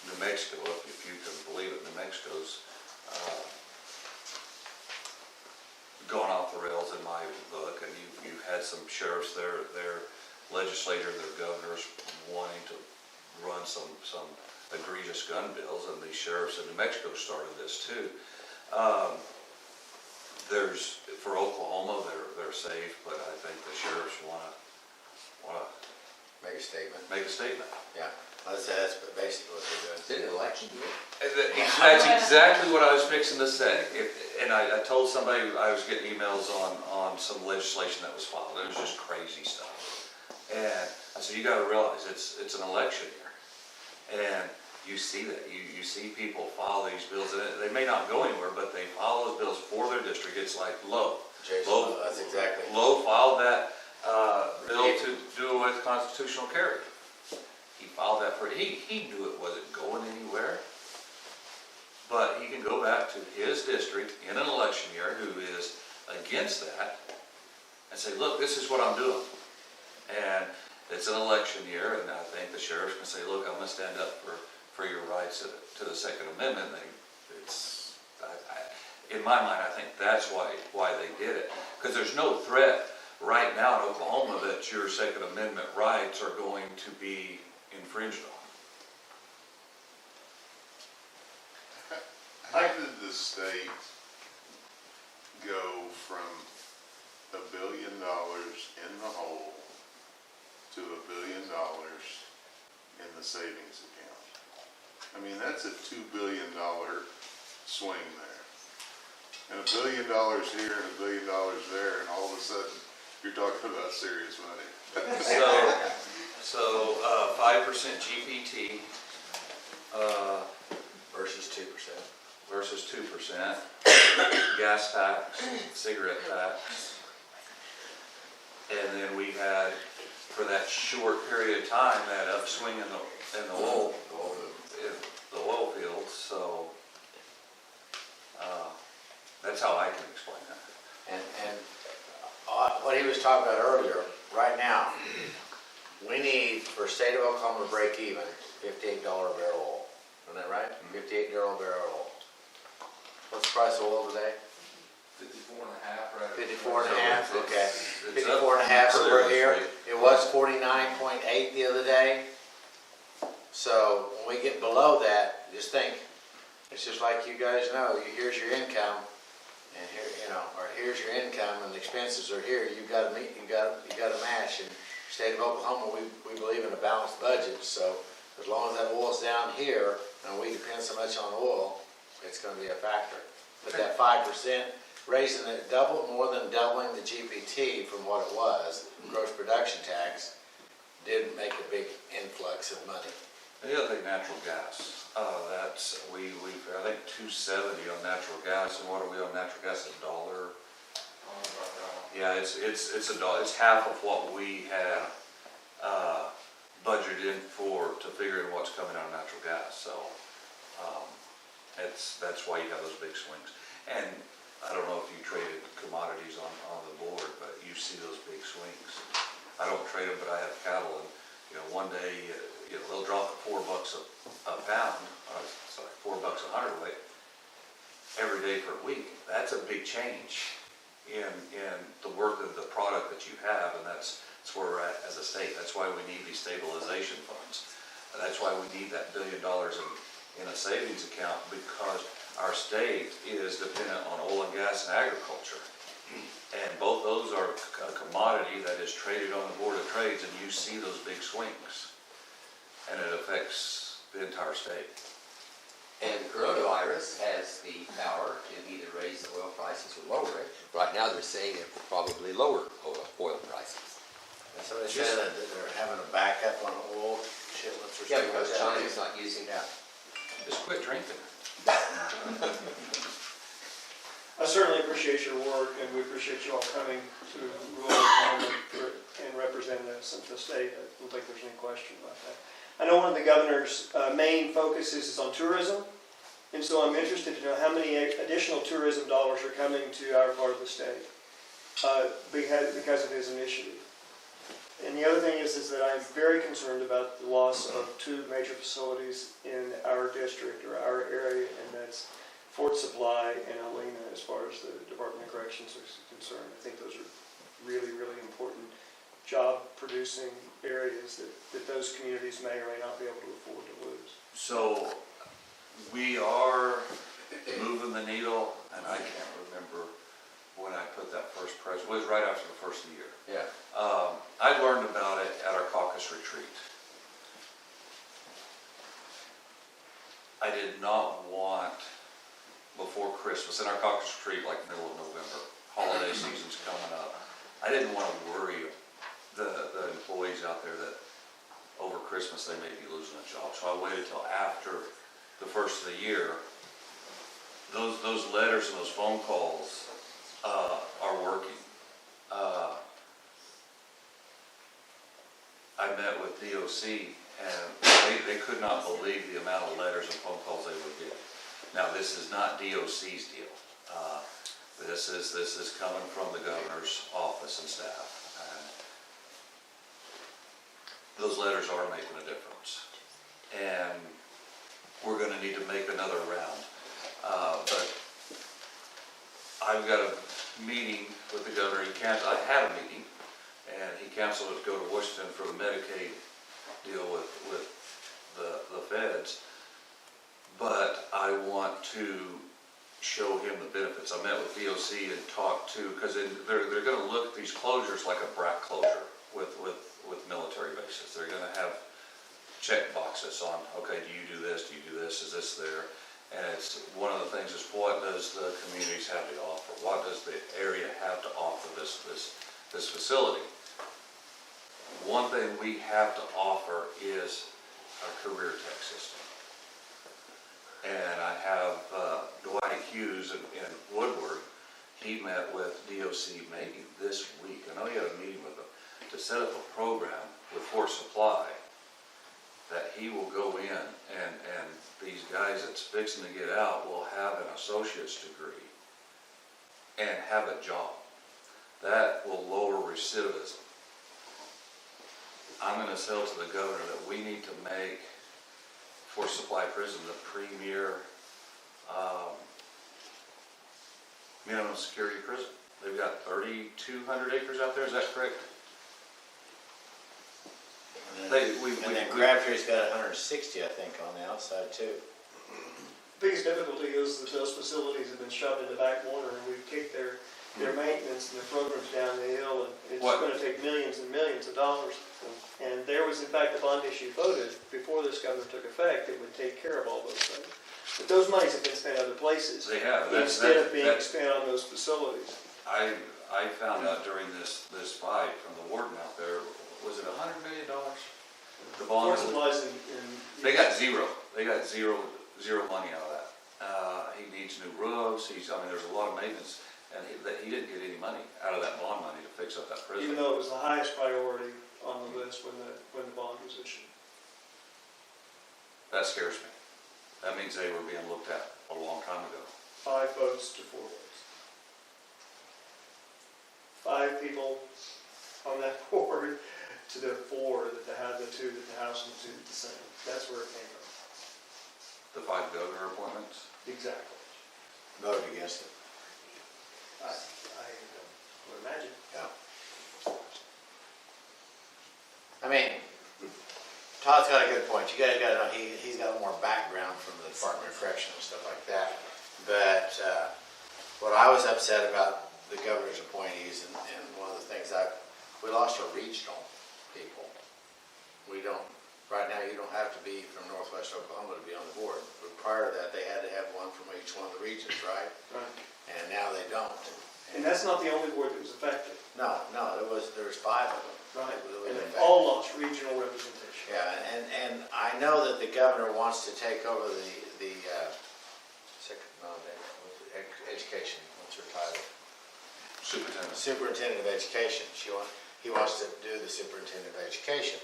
New Mexico, if you can believe it, New Mexico's gone off the rails in my book, and you've had some sheriffs, their legislator, their governors wanting to run some egregious gun bills, and the sheriffs in New Mexico started this too. For Oklahoma, they're safe, but I think the sheriffs wanna Make a statement. make a statement. Yeah, that's basically what they're Is doing. it an election year? That's exactly what I was fixing to say. And I told somebody, I was getting emails on some legislation that was filed. It was just crazy stuff. And I said, you gotta realize, it's an election year. And you see that, you see people file these bills, and they may not go anywhere, but they file those bills for their district. It's like Lowe. Jason, that's exactly. Lowe filed that bill to do with constitutional carry. He filed that he knew it wasn't going anywhere, but he can go back to his district in an election year who is against that and say, look, this is what I'm doing. And it's an election year, and I think the sheriff's can say, look, I'm gonna stand up for your rights to the Second Amendment. In my mind, I think that's why they did it. Because there's no threat right now in Oklahoma that your Second Amendment rights are going to be infringed on. How did the state go from $1 billion in the hole to $1 billion in the savings account? I mean, that's a $2 billion swing there. And $1 billion here and $1 billion there, and all of a sudden, you're talking about serious money. So 5% GPT Versus 2%. versus 2%, gas tax, cigarette tax. And then we had, for that short period of time, that upswing in the oil fields, so that's how I can explain that. And what he was talking about earlier, right now, we need, for state of Oklahoma to break even, $58 a barrel oil. Isn't that right? $58 a barrel oil. What's the price of oil today? 54 and a half, right? 54 and a half, okay. It's 54 and a half, so we're here. earlier It was 49.8 the other day. So when we get below that, just think, it's just like you guys know, here's your income, and here, or here's your income, and the expenses are here. You got to match. And state of Oklahoma, we believe in a balanced budget. So as long as that oil's down here, and we depend so much on oil, it's going to be a factor. But that 5%, raising it more than doubling the GPT from what it was, gross production tax, did make a big influx of money. The other thing, natural gas. I think 270 on natural gas, and what are we on natural gas? $1? Yeah, it's $1. It's half of what we had budgeted in to figure in what's coming out of natural gas. So that's why you have those big swings. And I don't know if you traded commodities on the board, but you see those big swings. I don't trade them, but I have cattle, and one day they'll drop at $4 a pound. Sorry, $4 a hundredweight every day for week. That's a big change in the work of the product that you have, and that's where we're at as a state. That's why we need these stabilization funds. And that's why we need that $1 billion in a savings account, because our state is dependent on oil and gas and agriculture. And both those are a commodity that is traded on the Board of Trades, and you see those big swings. And it affects the entire state. And coronavirus has the power to either raise the oil prices or lower it. Right now, they're saying it will probably lower oil prices. And so they said that they're having a backup on oil shipments or Yeah, something like because that. China's not using that. Just quit drinking. I certainly appreciate your work, and we appreciate you all coming to rural Oklahoma and representing us in the state. I don't think there's any question about that. I know one of the governor's main focuses is on tourism, and so I'm interested to know how many additional tourism dollars are coming to our part of the state because of his initiative. And the other thing is that I'm very concerned about the loss of two major facilities in our district or our area, and that's Fort Supply and Alva, as far as the Department of Corrections is concerned. I think those are really, really important job-producing areas that those communities may or may not be able to afford to lose. So we are moving the needle, and I can't remember when I put that first press. It was right after the first of the year. Yeah. I learned about it at our caucus retreat. I did not want, before Christmas, in our caucus retreat, like middle of November, holiday season's coming up, I didn't want to worry the employees out there that over Christmas they may be losing a job. So I waited till after the first of the year. Those letters and those phone calls are working. I met with DOC, and they could not believe the amount of letters and phone calls they were getting. Now, this is not DOC's deal. This is coming from the governor's office and staff. And those letters are making a difference. And we're going to need to make another round. But I've got a meeting with the governor. I had a meeting, and he canceled it to go to Washington for the Medicaid deal with the feds. But I want to show him the benefits. I met with DOC and talked to, because they're going to look at these closures like a BRAC closure with military bases. They're going to have check boxes on, okay, do you do this, is this there? And it's one of the things is, what does the communities have to offer? What does the area have to offer this facility? One thing we have to offer is our career tech system. And I have Dwight Hughes in Woodward. He met with DOC maybe this week. I know he had a meeting with them to set up a program with Fort Supply that he will go in and these guys that's fixing to get out will have an associate's degree and have a job. That will lower recidivism. I'm going to sell to the governor that we need to make Fort Supply Prison the premier minimum security prison. They've got 3,200 acres out there, is that correct? And then Crabtree's got 160, I think, on the outside too. The biggest difficulty is that those facilities have been shoved in the back corner, and we've kicked their maintenance and their programs down the hill, and it's going to take millions and millions of dollars. And there was, in fact, a bond issue voted before this governor took effect that would take care of all those things. But those monies have been spent other places. They have. Instead of being spent on those facilities. I found out during this fight from the warden out there, was it $100 million? The bond. Fort Supply's They got zero. They got zero money out of that. He needs new roofs. There's a lot of maintenance, and he didn't get any money out of that bond money to fix up that prison. even though it was the highest priority on the list when the bond was issued. That scares me. That means they were being looked at a long time ago. 5 votes to 4 votes. 5 people on that board to the 4 that had the 2 that the House and 2 that the Senate. That's where it came from. The 5 governor appointments. Exactly. voted against it. I would imagine. Yeah. I mean, Todd's got a good point. You guys gotta know, he's got more background from the Department of Corrections and stuff like that. But, what I was upset about the governor's appointees, and one of the things we lost our regional people. We don't, right now, you don't have to be from Northwest Oklahoma to be on the board. But prior to that, they had to have one from each one of the regions, right? Right. And now they don't. And that's not the only board that was affected. No, there was 5 of them. Right. That were And they affected. all lost regional representation. Yeah, and I know that the governor wants to take over the education, what's her title? Superintendent. Superintendent of Education. He wants to do the superintendent of education.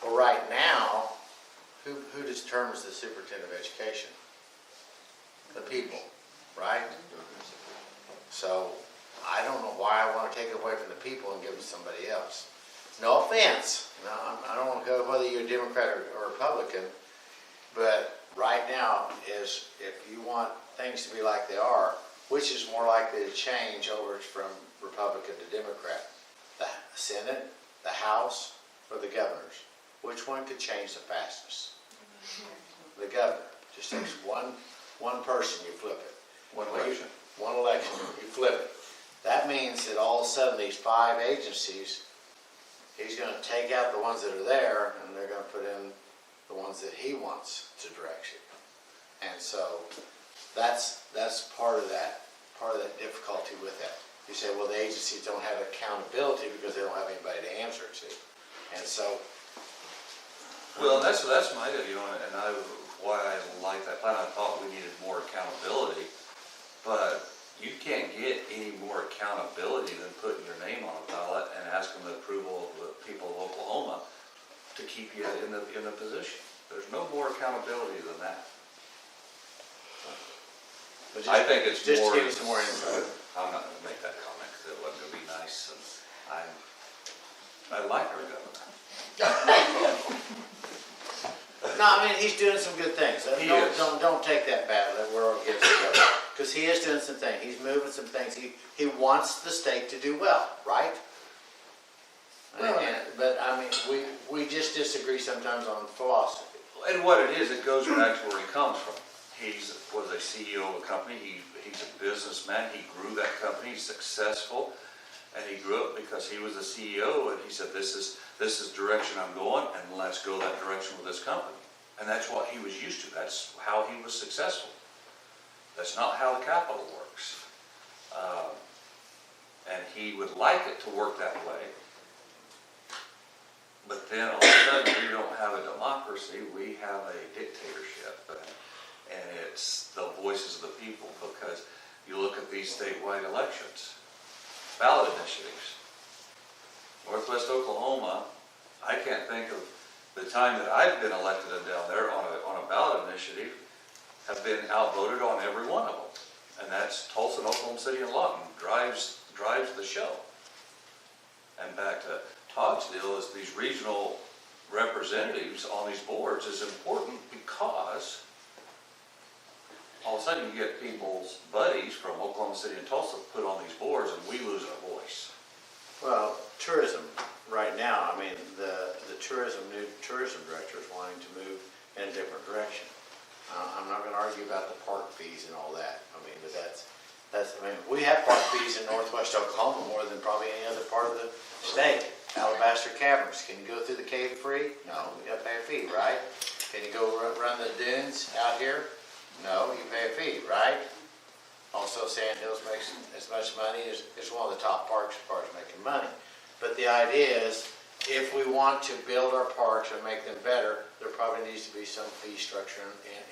Well, right now, who determines the superintendent of education? The people, right? So I don't know why I want to take it away from the people and give it to somebody else. No offense, no, I don't want to go whether you're a Democrat or Republican, but right now is if you want things to be like they are, which is more likely to change over from Republican to Democrat? The Senate, the House, or the governors? Which one could change the fastest? The governor. Just takes one person, you flip it. One election. One election, you flip it. That means that all of a sudden these 5 agencies, he's going to take out the ones that are there and they're going to put in the ones that he wants to direct you. And so that's part of that difficulty with that. You say, well, the agencies don't have accountability because they don't have anybody to answer it to. And so. Well, that's my idea, and why I like that plan. I thought we needed more accountability, but you can't get any more accountability than putting your name on a ballot and asking the approval of the people of Oklahoma to keep you in the position. There's no more accountability than that. But I think it's just more. to give you some more insight. I'm not going to make that comment because it wasn't going to be nice, and I like our governor. No, I mean, he's doing some good things. He is. Don't take that bad, that we're all against the governor. Because he is doing some things. He's moving some things. He wants the state to do well, right? Well, But I mean, we just disagree sometimes on philosophy. And what it is, it goes back to where he comes from. He was a CEO of a company. He's a businessman. He grew that company. He's successful, and he grew up because he was the CEO. And he said, "This is the direction I'm going, and let's go that direction with this company." And that's what he was used to. That's how he was successful. That's not how the Capitol works. And he would like it to work that way. But then all of a sudden, we don't have a democracy, we have a dictatorship. And it's the voices of the people, because you look at these statewide elections, ballot initiatives. Northwest Oklahoma, I can't think of the time that I've been elected down there on a ballot initiative, have been outvoted on every one of them. And that's Tulsa, Oklahoma City, and Lawton drives the show. And back to Todd's deal, is these regional representatives on these boards is important because all of a sudden you get people's buddies from Oklahoma City and Tulsa put on these boards, and we lose our voice. Well, tourism, right now, I mean, the new tourism director is wanting to move in a different direction. I'm not gonna argue about the park fees and all that, I mean, but I mean, we have park fees in Northwest Oklahoma more than probably any other part of the state. Alabaster Caverns, can you go through the cave free? No, you gotta pay a fee, right? Can you go run the dunes out here? No, you pay a fee, right? Also, Sand Hills makes as much money as one of the top parks as far as making money. But the idea is, if we want to build our parks and make them better, there probably needs to be some fee structure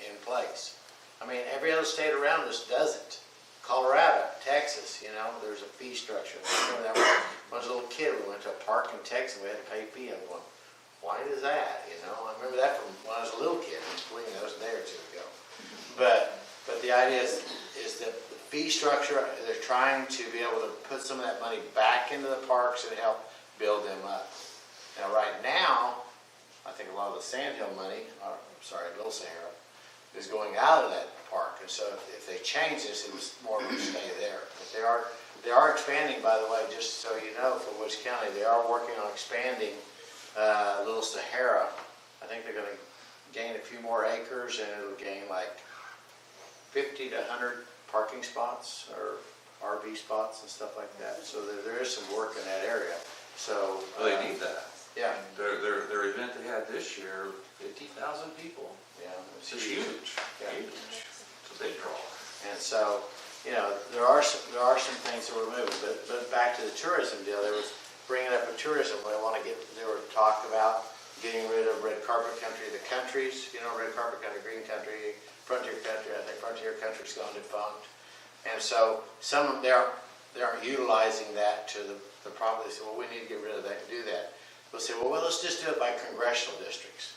in place. I mean, every other state around us does it. Colorado, Texas, there's a fee structure. I remember that when I was a little kid, we went to a park in Texas and we had to pay a fee. I'm going, why is that? I remember that from when I was a little kid. That was a day or two ago. But the idea is that the fee structure, they're trying to be able to put some of that money back into the parks and help build them up. Now, right now, I think a lot of the Sandhill money, Little Sahara, is going out of that park. And so if they change this, it was more of a stay there. But they are expanding, by the way, just so you know, for Woods County, they are working on expanding Little Sahara. I think they're gonna gain a few more acres, and it'll gain like 50 to 100 parking spots or RV spots and stuff like that. So there is some work in that area. So Well, they need that. yeah, Their event they had this year, 50,000 people. yeah, It's huge, Yeah. huge. It's a big draw. And so, you know, there are some things that we're moving. But back to the tourism deal, there was bringing up a tourism. They were talking about getting rid of red carpet country, the countries. You know, red carpet country, green country, frontier country. I think frontier country's gone defunct. And so some of them, they aren't utilizing that to the problem. They say, well, we need to get rid of that and do that. We'll say, well, let's just do it by congressional districts.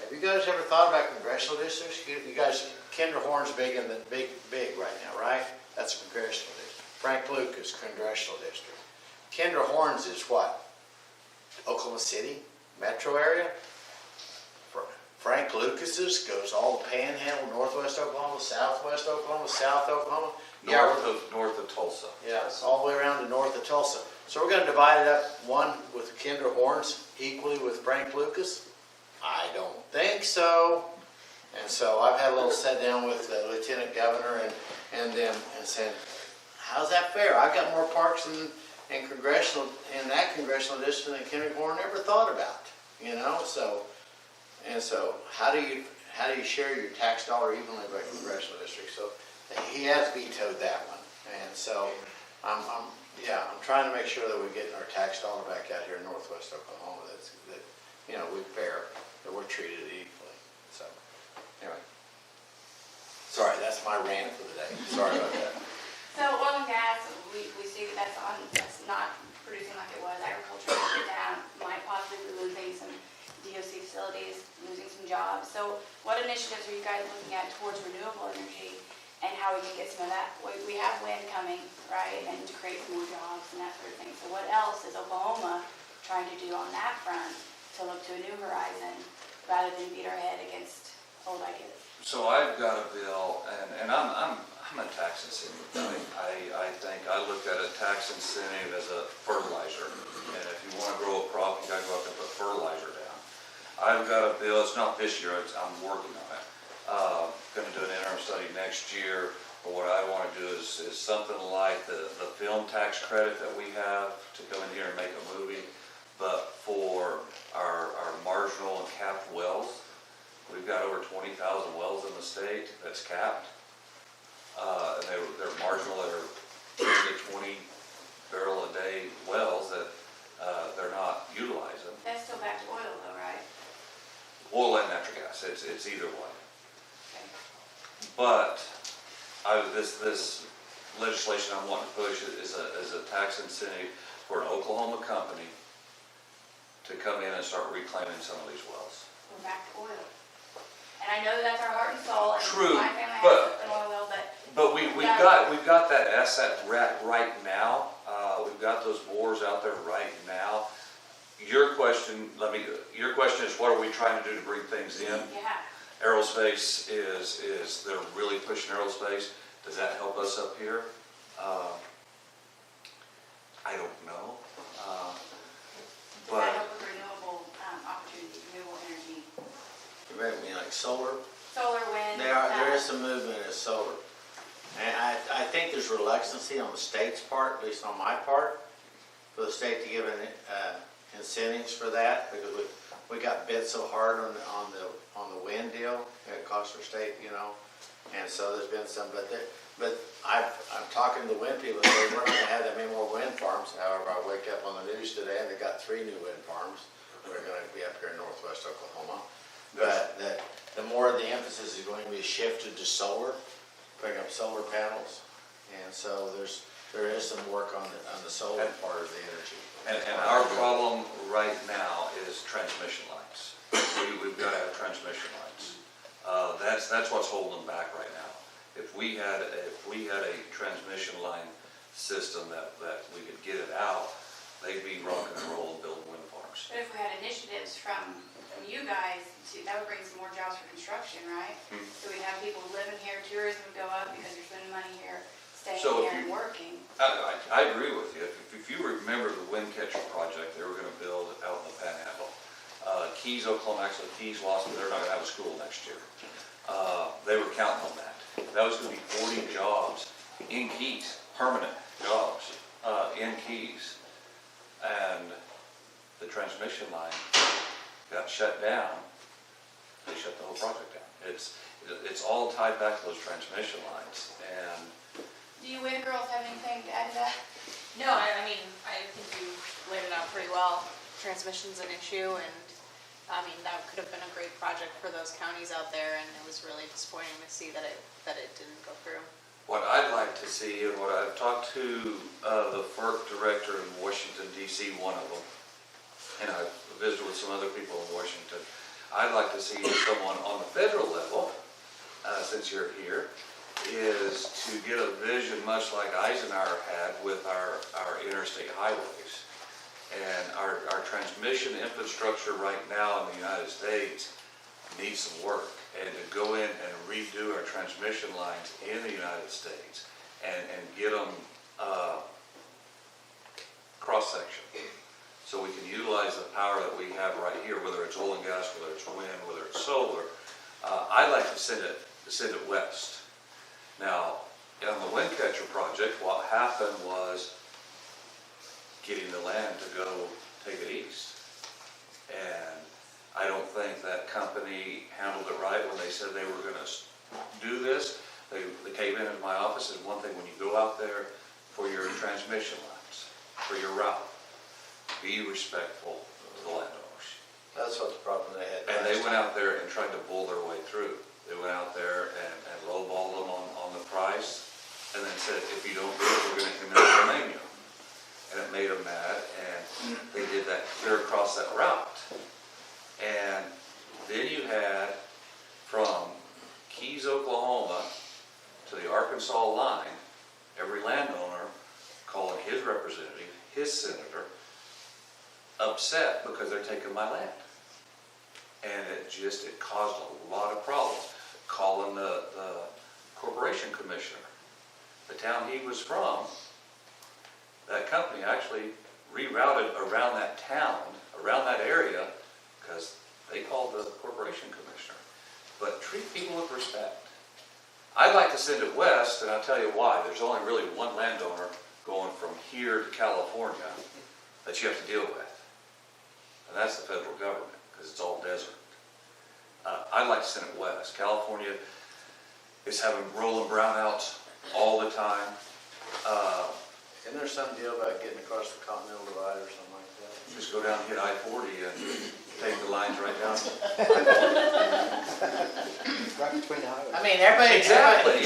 Have you guys ever thought about congressional districts? You guys, Kinderhorn's big in the big right now, right? That's a congressional district. Frank Lucas, congressional district. Kinderhorn's is what? Oklahoma City, metro area. Frank Lucas's goes all the Panhandle, northwest Oklahoma, southwest Oklahoma, south Oklahoma. North of Tulsa. Yes, all the way around to north of Tulsa. So we're going to divide it up, one with Kinderhorn's equally with Frank Lucas? I don't think so. And so I've had a little sit down with the lieutenant governor and them and said, how's that fair? I've got more parks in that congressional district than Kinderhorn ever thought about, you know? So how do you share your tax dollar evenly by congressional district? So he has vetoed that one. And so I'm trying to make sure that we get our tax dollar back out here in northwest Oklahoma, that you know, we're fair, that we're treated equally. So anyway, sorry, that's my rant for the day. Sorry about that. So oil and gas, we see that's not producing like it was. Agriculture is down, might possibly be losing some DOC facilities, losing some jobs. So what initiatives are you guys looking at towards renewable energy and how we can get some of that? We have wind coming, right, and to create some more jobs and that sort of thing. So what else is Oklahoma trying to do on that front to look to a new horizon rather than beat our head against old ideas? So I've got a bill, and I'm a tax incentive guy. I think I look at a tax incentive as a fertilizer. And if you want to grow a crop, you got to go out there and put fertilizer down. I've got a bill, it's not this year, I'm working on it. Going to do an interim study next year. But what I want to do is something like the film tax credit that we have to come in here and make a movie. But for our marginal and capped wells, we've got over 20,000 wells in the state that's capped. And they're marginal, they're 10 to 20 barrel a day wells that they're not utilizing. That's still back to oil though, right? Oil and natural gas, it's either one. Okay. But this legislation I'm wanting to push is a tax incentive for an Oklahoma company to come in and start reclaiming some of these wells. We're back to oil. And I know that's our heart and soul, and True, my family but- has an oil well, but But we've got that asset right now. We've got those bores out there right now. Your question is, what are we trying to do to bring things in? yeah. Aerospace is they're really pushing aerospace. Does that help us up here? I don't know. Does that help with renewable opportunities, renewable energy? You mean like solar? Solar, wind. There is some movement in solar. And I think there's reluctancy on the state's part, at least on my part, for the state to give incentives for that, because we got bit so hard on the wind deal, it cost our state, you know. And so there's been some, but I'm talking to the wind people, they we're not gonna have that many more wind farms. However, I wake up on the news today and they got 3 new wind farms that are gonna be up here in northwest Oklahoma. But the more the emphasis is going to be shifted to solar, putting up solar panels. And so there is some work on the solar part of the energy. And our problem right now is transmission lines. We've got to have transmission lines. That's what's holding them back right now. If we had a transmission line system that we could get it out, they'd be rocking and rolling, building wind farms. landowners. But if we had initiatives from you guys, that would bring some more jobs for construction, right? So we'd have people living here, tourism would go up because you're spending money here, staying So here and working. I agree with you. If you remember the wind catcher project they were gonna build out in the Panhandle, Keys, Oklahoma, actually Keys lost, but they're not gonna have a school next year. They were counting on that. That was gonna be 40 jobs in Keys, permanent jobs, in Keys. And the transmission line got shut down. They shut the whole project down. It's all tied back to those transmission lines, and Do you wind girls have anything to add to that? No, I mean, I think you laid it out pretty well. Transmission's an issue, and, I mean, that could have been a great project for those counties out there, and it was really disappointing to see that it didn't go through. what I'd like to see, and what I've talked to the FERC director in Washington DC, one of them, and I've visited with some other people in Washington, I'd like to see someone on the federal level, since you're here, is to get a vision much like Eisenhower had with our interstate highways. And our transmission infrastructure right now in the United States needs some work. And to go in and redo our transmission lines in the United States and get them cross-section. So we can utilize the power that we have right here, whether it's oil and gas, whether it's wind, whether it's solar. I'd like to send it west. Now, on the wind catcher project, what happened was getting the land to go take it east. And I don't think that company handled it right when they said they were gonna do this. They came into my office, and one thing, when you go out there for your transmission lines, for your route, be respectful to the landowners. That's what the problem they had. And they went out there and tried to bull their way through. They went out there and lowballed them on the price, and then said, if you don't do it, we're gonna eminent domain you. And it made them mad, and they did that clear across that route. And then you had from Keys, Oklahoma to the Arkansas line, every landowner calling his representative, his senator, upset because they're taking my land. And it caused a lot of problems. Calling the corporation commissioner, the town he was from, that company actually rerouted around that town, around that area, because they called the corporation commissioner. But treat people with respect. I'd like to send it west, and I'll tell you why. There's only really one landowner going from here to California that you have to deal with. And that's the federal government, because it's all desert. I'd like to send it west. California is having rolling brownouts all the time. Isn't there some deal about getting across the Continental Divide or something like that? Just go down and hit I-40 and take the lines right down. Right between the highways. I mean, everybody, Exactly,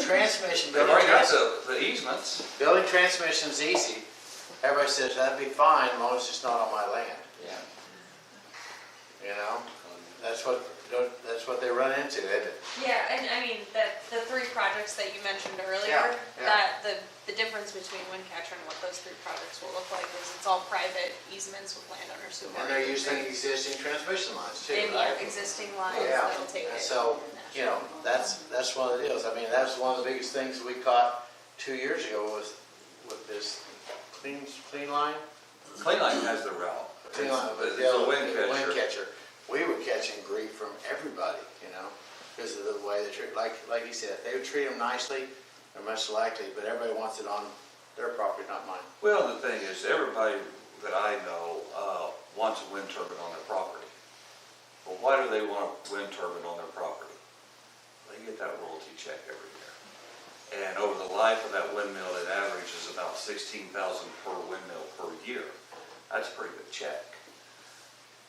transmission, They've already got the easements. building transmission's easy. Everybody says that'd be fine, as long as it's not on my land. Yeah. You know, that's what they run into, isn't it? Yeah, and I mean, the three projects that you mentioned earlier, Yeah, yeah. that the difference between Windcatcher and what those three projects will look like is it's all private easements with landowners who And are. they're using existing transmission lines too, And right? existing lines Yeah, that'll take and it. so, you know, that's one of the deals. I mean, that's one of the biggest things we caught 2 years ago was with this clean line. Clean Line has the route. Clean line, It's the a wind wind catcher. catcher. We were catching grief from everybody, you know, because of the way they treat, like you said, if they would treat them nicely, they're much likely, but everybody wants it on their property, not mine. Well, the thing is, everybody that I know wants a wind turbine on their property. Well, why do they want a wind turbine on their property? They get that royalty check every year. And over the life of that windmill, it averages about $16,000 per windmill per year. That's a pretty good check.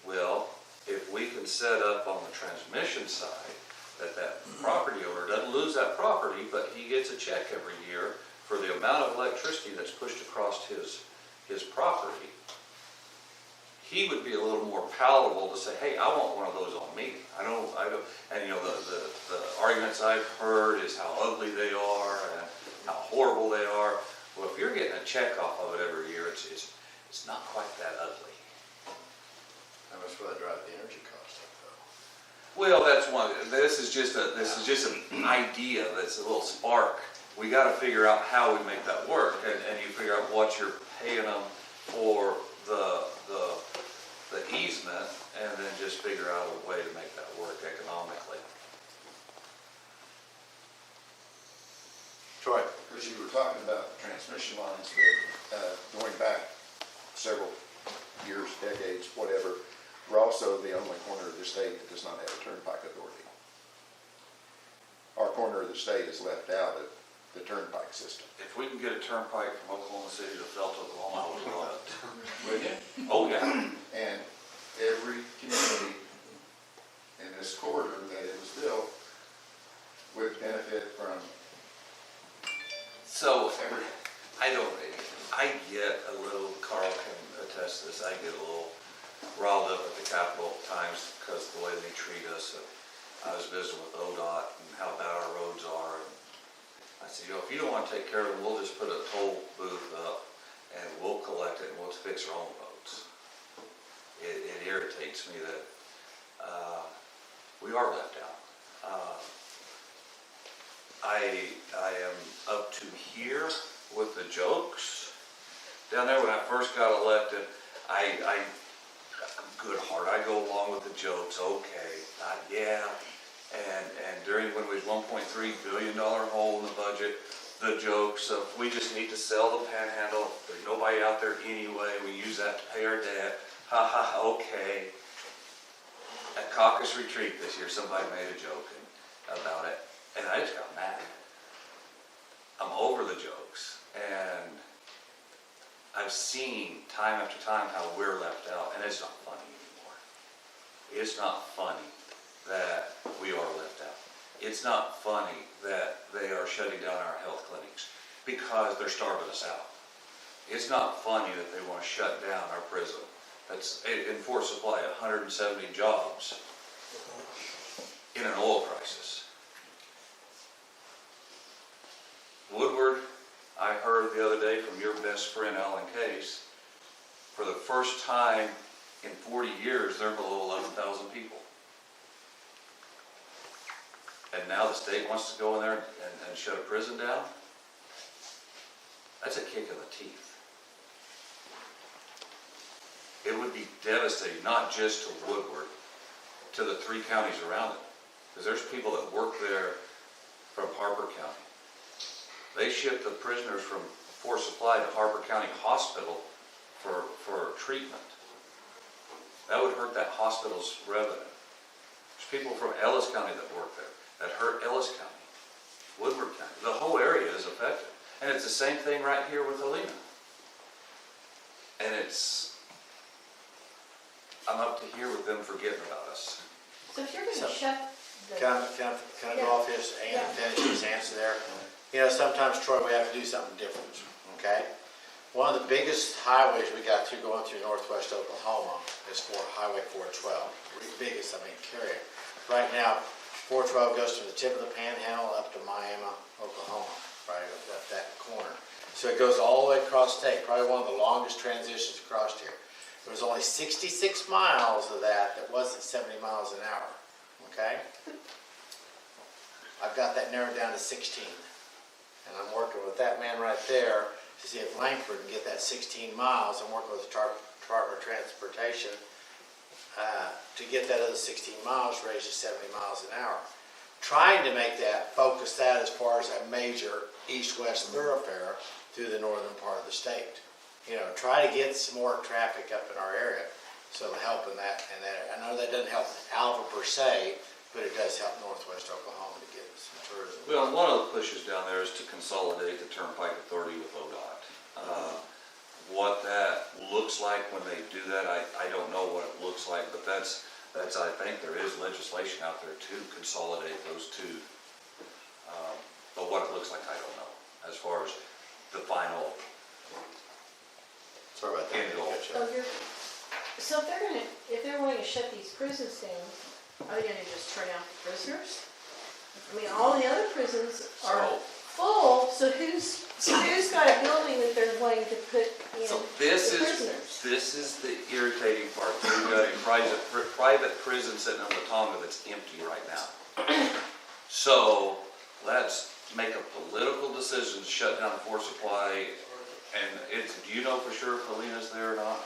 Well, if we can set up on the transmission side that property owner doesn't lose that property, but he gets a check every year for the amount of electricity that's pushed across his property, he would be a little more palatable to say, hey, I want one of those on me. I don't, and you know, the arguments I've heard is how ugly they are and how horrible they are. Well, if you're getting a check off of it every year, it's not quite that ugly. How much will that drive the energy cost up though? Well, that's one, this is just an idea, that's a little spark. We gotta figure out how we make that work, and you figure out what you're paying them for the easement, and then just figure out a way to make that work economically. Troy? Because you were talking about transmission lines that, going back several years, decades, whatever, we're also the only corner of the state that does not have a turnpike authority. Our corner of the state is left out of the turnpike system. If we can get a turnpike from Oklahoma City to Felton, Oklahoma, I would love it. Would you? Oh, yeah. And every community in this corridor that it was built would benefit from So, every. I get a little, Carl can attest to this, I get a little riled up at the Capitol at times because the way they treat us. I was visiting with ODOT and how bad our roads are. And I said, if you don't want to take care of them, we'll just put a toll booth up and we'll collect it and we'll fix our own roads. It irritates me that we are left out. I am up to here with the jokes. Down there when I first got elected, I good heart, I go along with the jokes, okay, yeah. And during when we was $1.3 billion hole in the budget, the jokes of we just need to sell the Panhandle, there's nobody out there anyway, we use that to pay our debt, ha ha, okay. At caucus retreat this year, somebody made a joke about it, and I just got mad. I'm over the jokes, and I've seen time after time how we're left out, and it's not funny anymore. It's not funny that we are left out. It's not funny that they are shutting down our health clinics because they're starving us out. It's not funny that they want to shut down our prison. That's in force supply, 170 jobs in an oil crisis. Woodward, I heard the other day from your best friend, Alan Case, for the first time in 40 years, they're below 11,000 people. And now the state wants to go in there and shut a prison down? That's a kick in the teeth. It would be devastating, not just to Woodward, to the 3 counties around it. Because there's people that work there from Harper County. They ship the prisoners from Fort Supply to Harper County Hospital for treatment. That would hurt that hospital's revenue. There's people from Ellis County that work there, that hurt Ellis County, Woodward County. The whole area is affected. And it's the same thing right here with Helena. And I'm up to here with them forgetting about us. So if you're gonna shut the. Can I go off his and finish his answer there? You know, sometimes, Troy, we have to do something different, okay? One of the biggest highways we got through going through northwest Oklahoma is Highway 412. Biggest, carrier. Right now, 412 goes from the tip of the Panhandle up to Miami, Oklahoma, right up that corner. So it goes all the way across state, probably one of the longest transitions across here. There was only 66 miles of that wasn't 70 miles an hour, okay? I've got that narrowed down to 16. And I'm working with that man right there to see if Langford can get that 16 miles. I'm working with the Department of Transportation to get that other 16 miles raised to 70 miles an hour. Trying to make that, focus that as far as a major east-west thoroughfare through the northern part of the state. You know, try to get some more traffic up in our area. So help in that, and that, I know that doesn't help Alva per se, but it does help northwest Oklahoma to get some tourism. Well, one of the pushes down there is to consolidate the Turnpike Authority with ODOT. What that looks like when they do that, I don't know what it looks like, but that's I think there is legislation out there to consolidate those two. But what it looks like, I don't know, as far as the final. Sorry about that. End goal. So if they're willing to shut these prisons down, are they gonna just turn out the prisoners? I mean, all the other prisons are full, so who's got a building that they're wanting to put in So the prisoners? This is the irritating part. We've got a private prison sitting in Latanga that's empty right now. So let's make a political decision to shut down Force Supply. And do you know for sure if Alina's there or not?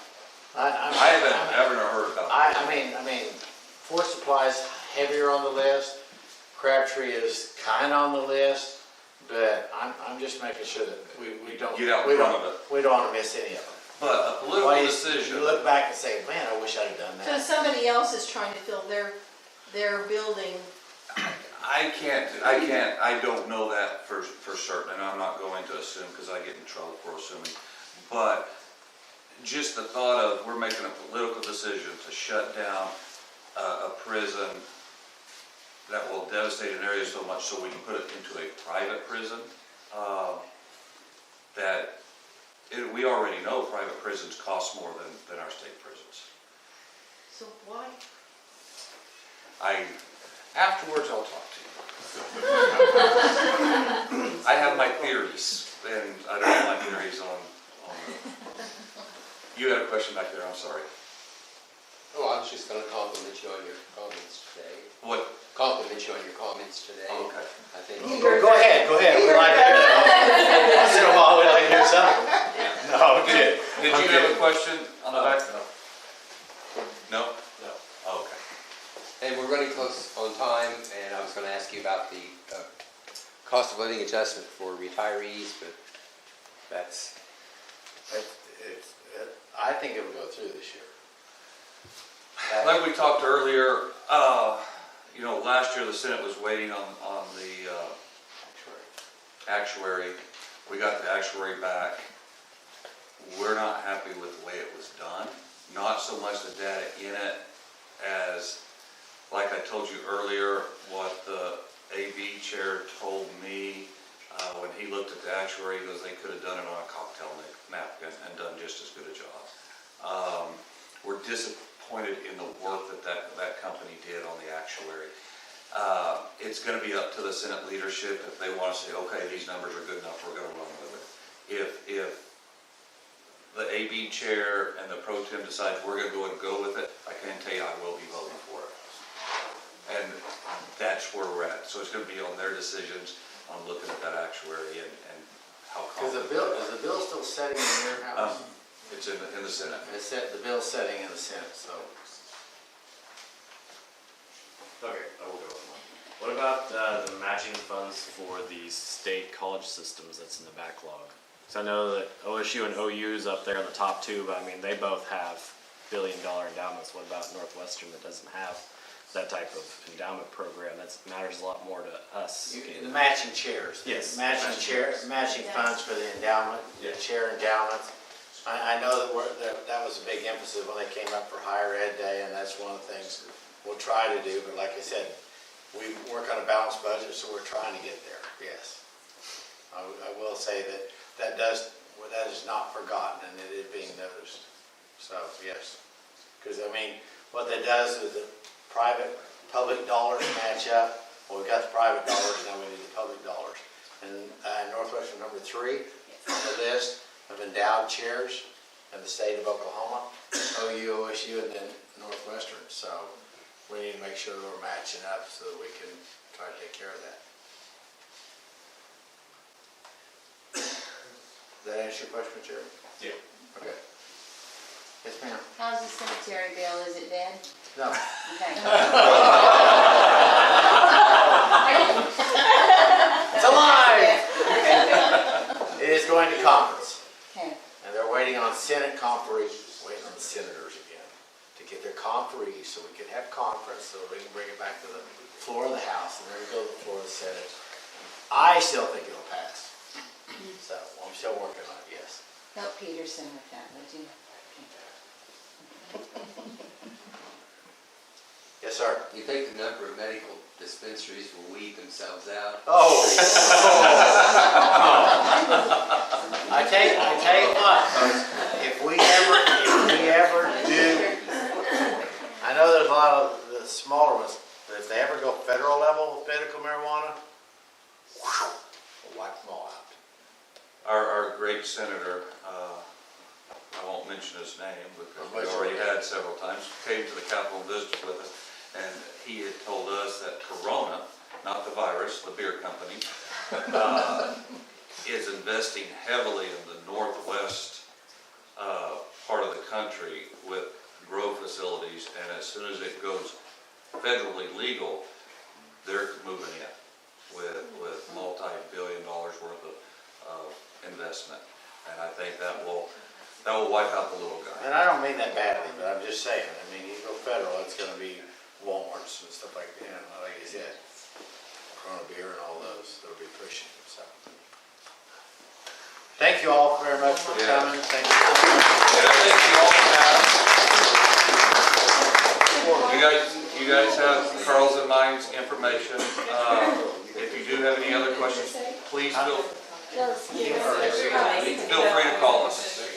I haven't ever heard about it. I mean, Force Supply's heavier on the list. Crabtree is kind of on the list, but I'm just making sure that we don't. Get out in front of it. We don't want to miss any of them. But a political decision. You look back and say, man, I wish I'd have done So that. somebody else is trying to fill their building. I don't know that for certain, and I'm not going to assume because I get in trouble for assuming. But just the thought of we're making a political decision to shut down a prison that will devastate an area so much so we can put it into a private prison, we already know private prisons cost more than our state prisons. So why? Afterwards, I'll talk to you. I have my theories, and I don't have my theories on. You had a question back there, I'm sorry. Oh, I was just gonna compliment you on your comments today. What? Compliment you on your comments today. Oh, okay. I think. Go ahead. We like to hear that. Once in a while, we like to hear something. No, Did you have a question on the back? No? No. Oh, okay. And we're running close on time, and I was gonna ask you about the cost of living adjustment for retirees, but that's. I think it will go through this year. Like we talked earlier, last year the Senate was waiting on the actuary. We got the actuary back. We're not happy with the way it was done. Not so much the data in it as, like I told you earlier, what the AB chair told me when he looked at the actuary, he goes, they could have done it on a cocktail napkin and done just as good a job. We're disappointed in the work that company did on the actuary. It's going to be up to the Senate leadership if they want to say, okay, these numbers are good enough, we're going to run with it. If the AB chair and the pro tem decides we're going to go with it, I can tell you I will be voting for it. And that's where we're at. So it's going to be on their decisions on looking at that actuary and how. Is the bill still setting in your house? It's in the Senate. The bill's setting in the Senate, so. Okay, I will go with one. What about the matching funds for the state college systems that's in the backlog? So I know that OSU and OU is up there in the top two, but I mean, they both have billion-dollar endowments. What about Northwestern that doesn't have that type of endowment program? That matters a lot more to us. The matching chairs. Yes. Matching funds for the endowment, the chair endowments. I know that was a big emphasis when they came up for Higher Ed Day, and that's one of the things we'll try to do. But like I said, we work on a balanced budget, so we're trying to get there. Yes, I will say that is not forgotten, and it is being noticed. So yes, because I mean, what that does is the public dollars match up. Well, we've got the private dollars, now we need the public dollars. And Northwestern number 3 on the list of endowed chairs in the state of Oklahoma, OU, OSU, and then Northwestern. So we need to make sure that we're matching up so that we can try to take care of that. Does that answer your question, Jerry? Yeah. Okay. Yes, ma'am. How's the cemetery bill? Is it dead? No. Okay. It's alive! It is going to conference. Okay. And they're waiting on Senate conferees, waiting on the senators again, to get their conferees so we can have conference so we can bring it back to the floor of the House and then go to the floor of the Senate. I still think it'll pass. So I'm still working on it, yes. Help Peterson with that, would you? Yes, sir. You think the number of medical dispensaries will weed themselves out? Oh. I tell you what, if we ever do, I know there's a lot of the smaller ones, but if they ever go federal level with medical marijuana, we'll wipe them all out. Our great senator, my won't mention his name because we already had several times, came to the Capitol and visited with us. And he had told us that Corona, not the virus, the beer company, is investing heavily in the northwest part of the country with grow facilities. And as soon as it goes federally legal, they're moving in with multi-billion dollars worth of investment. And I think that will wipe out the little guy. And I don't mean that badly, but I'm just saying, I mean, you go federal, it's gonna be Walmarts and stuff like that, you know, like you said, Corona beer and all those, they'll be pushing it, so. Thank you all very much for coming, thank you. And I think you all have, you guys have Carl's and mine's information. If you do have any other questions, please feel free to call us.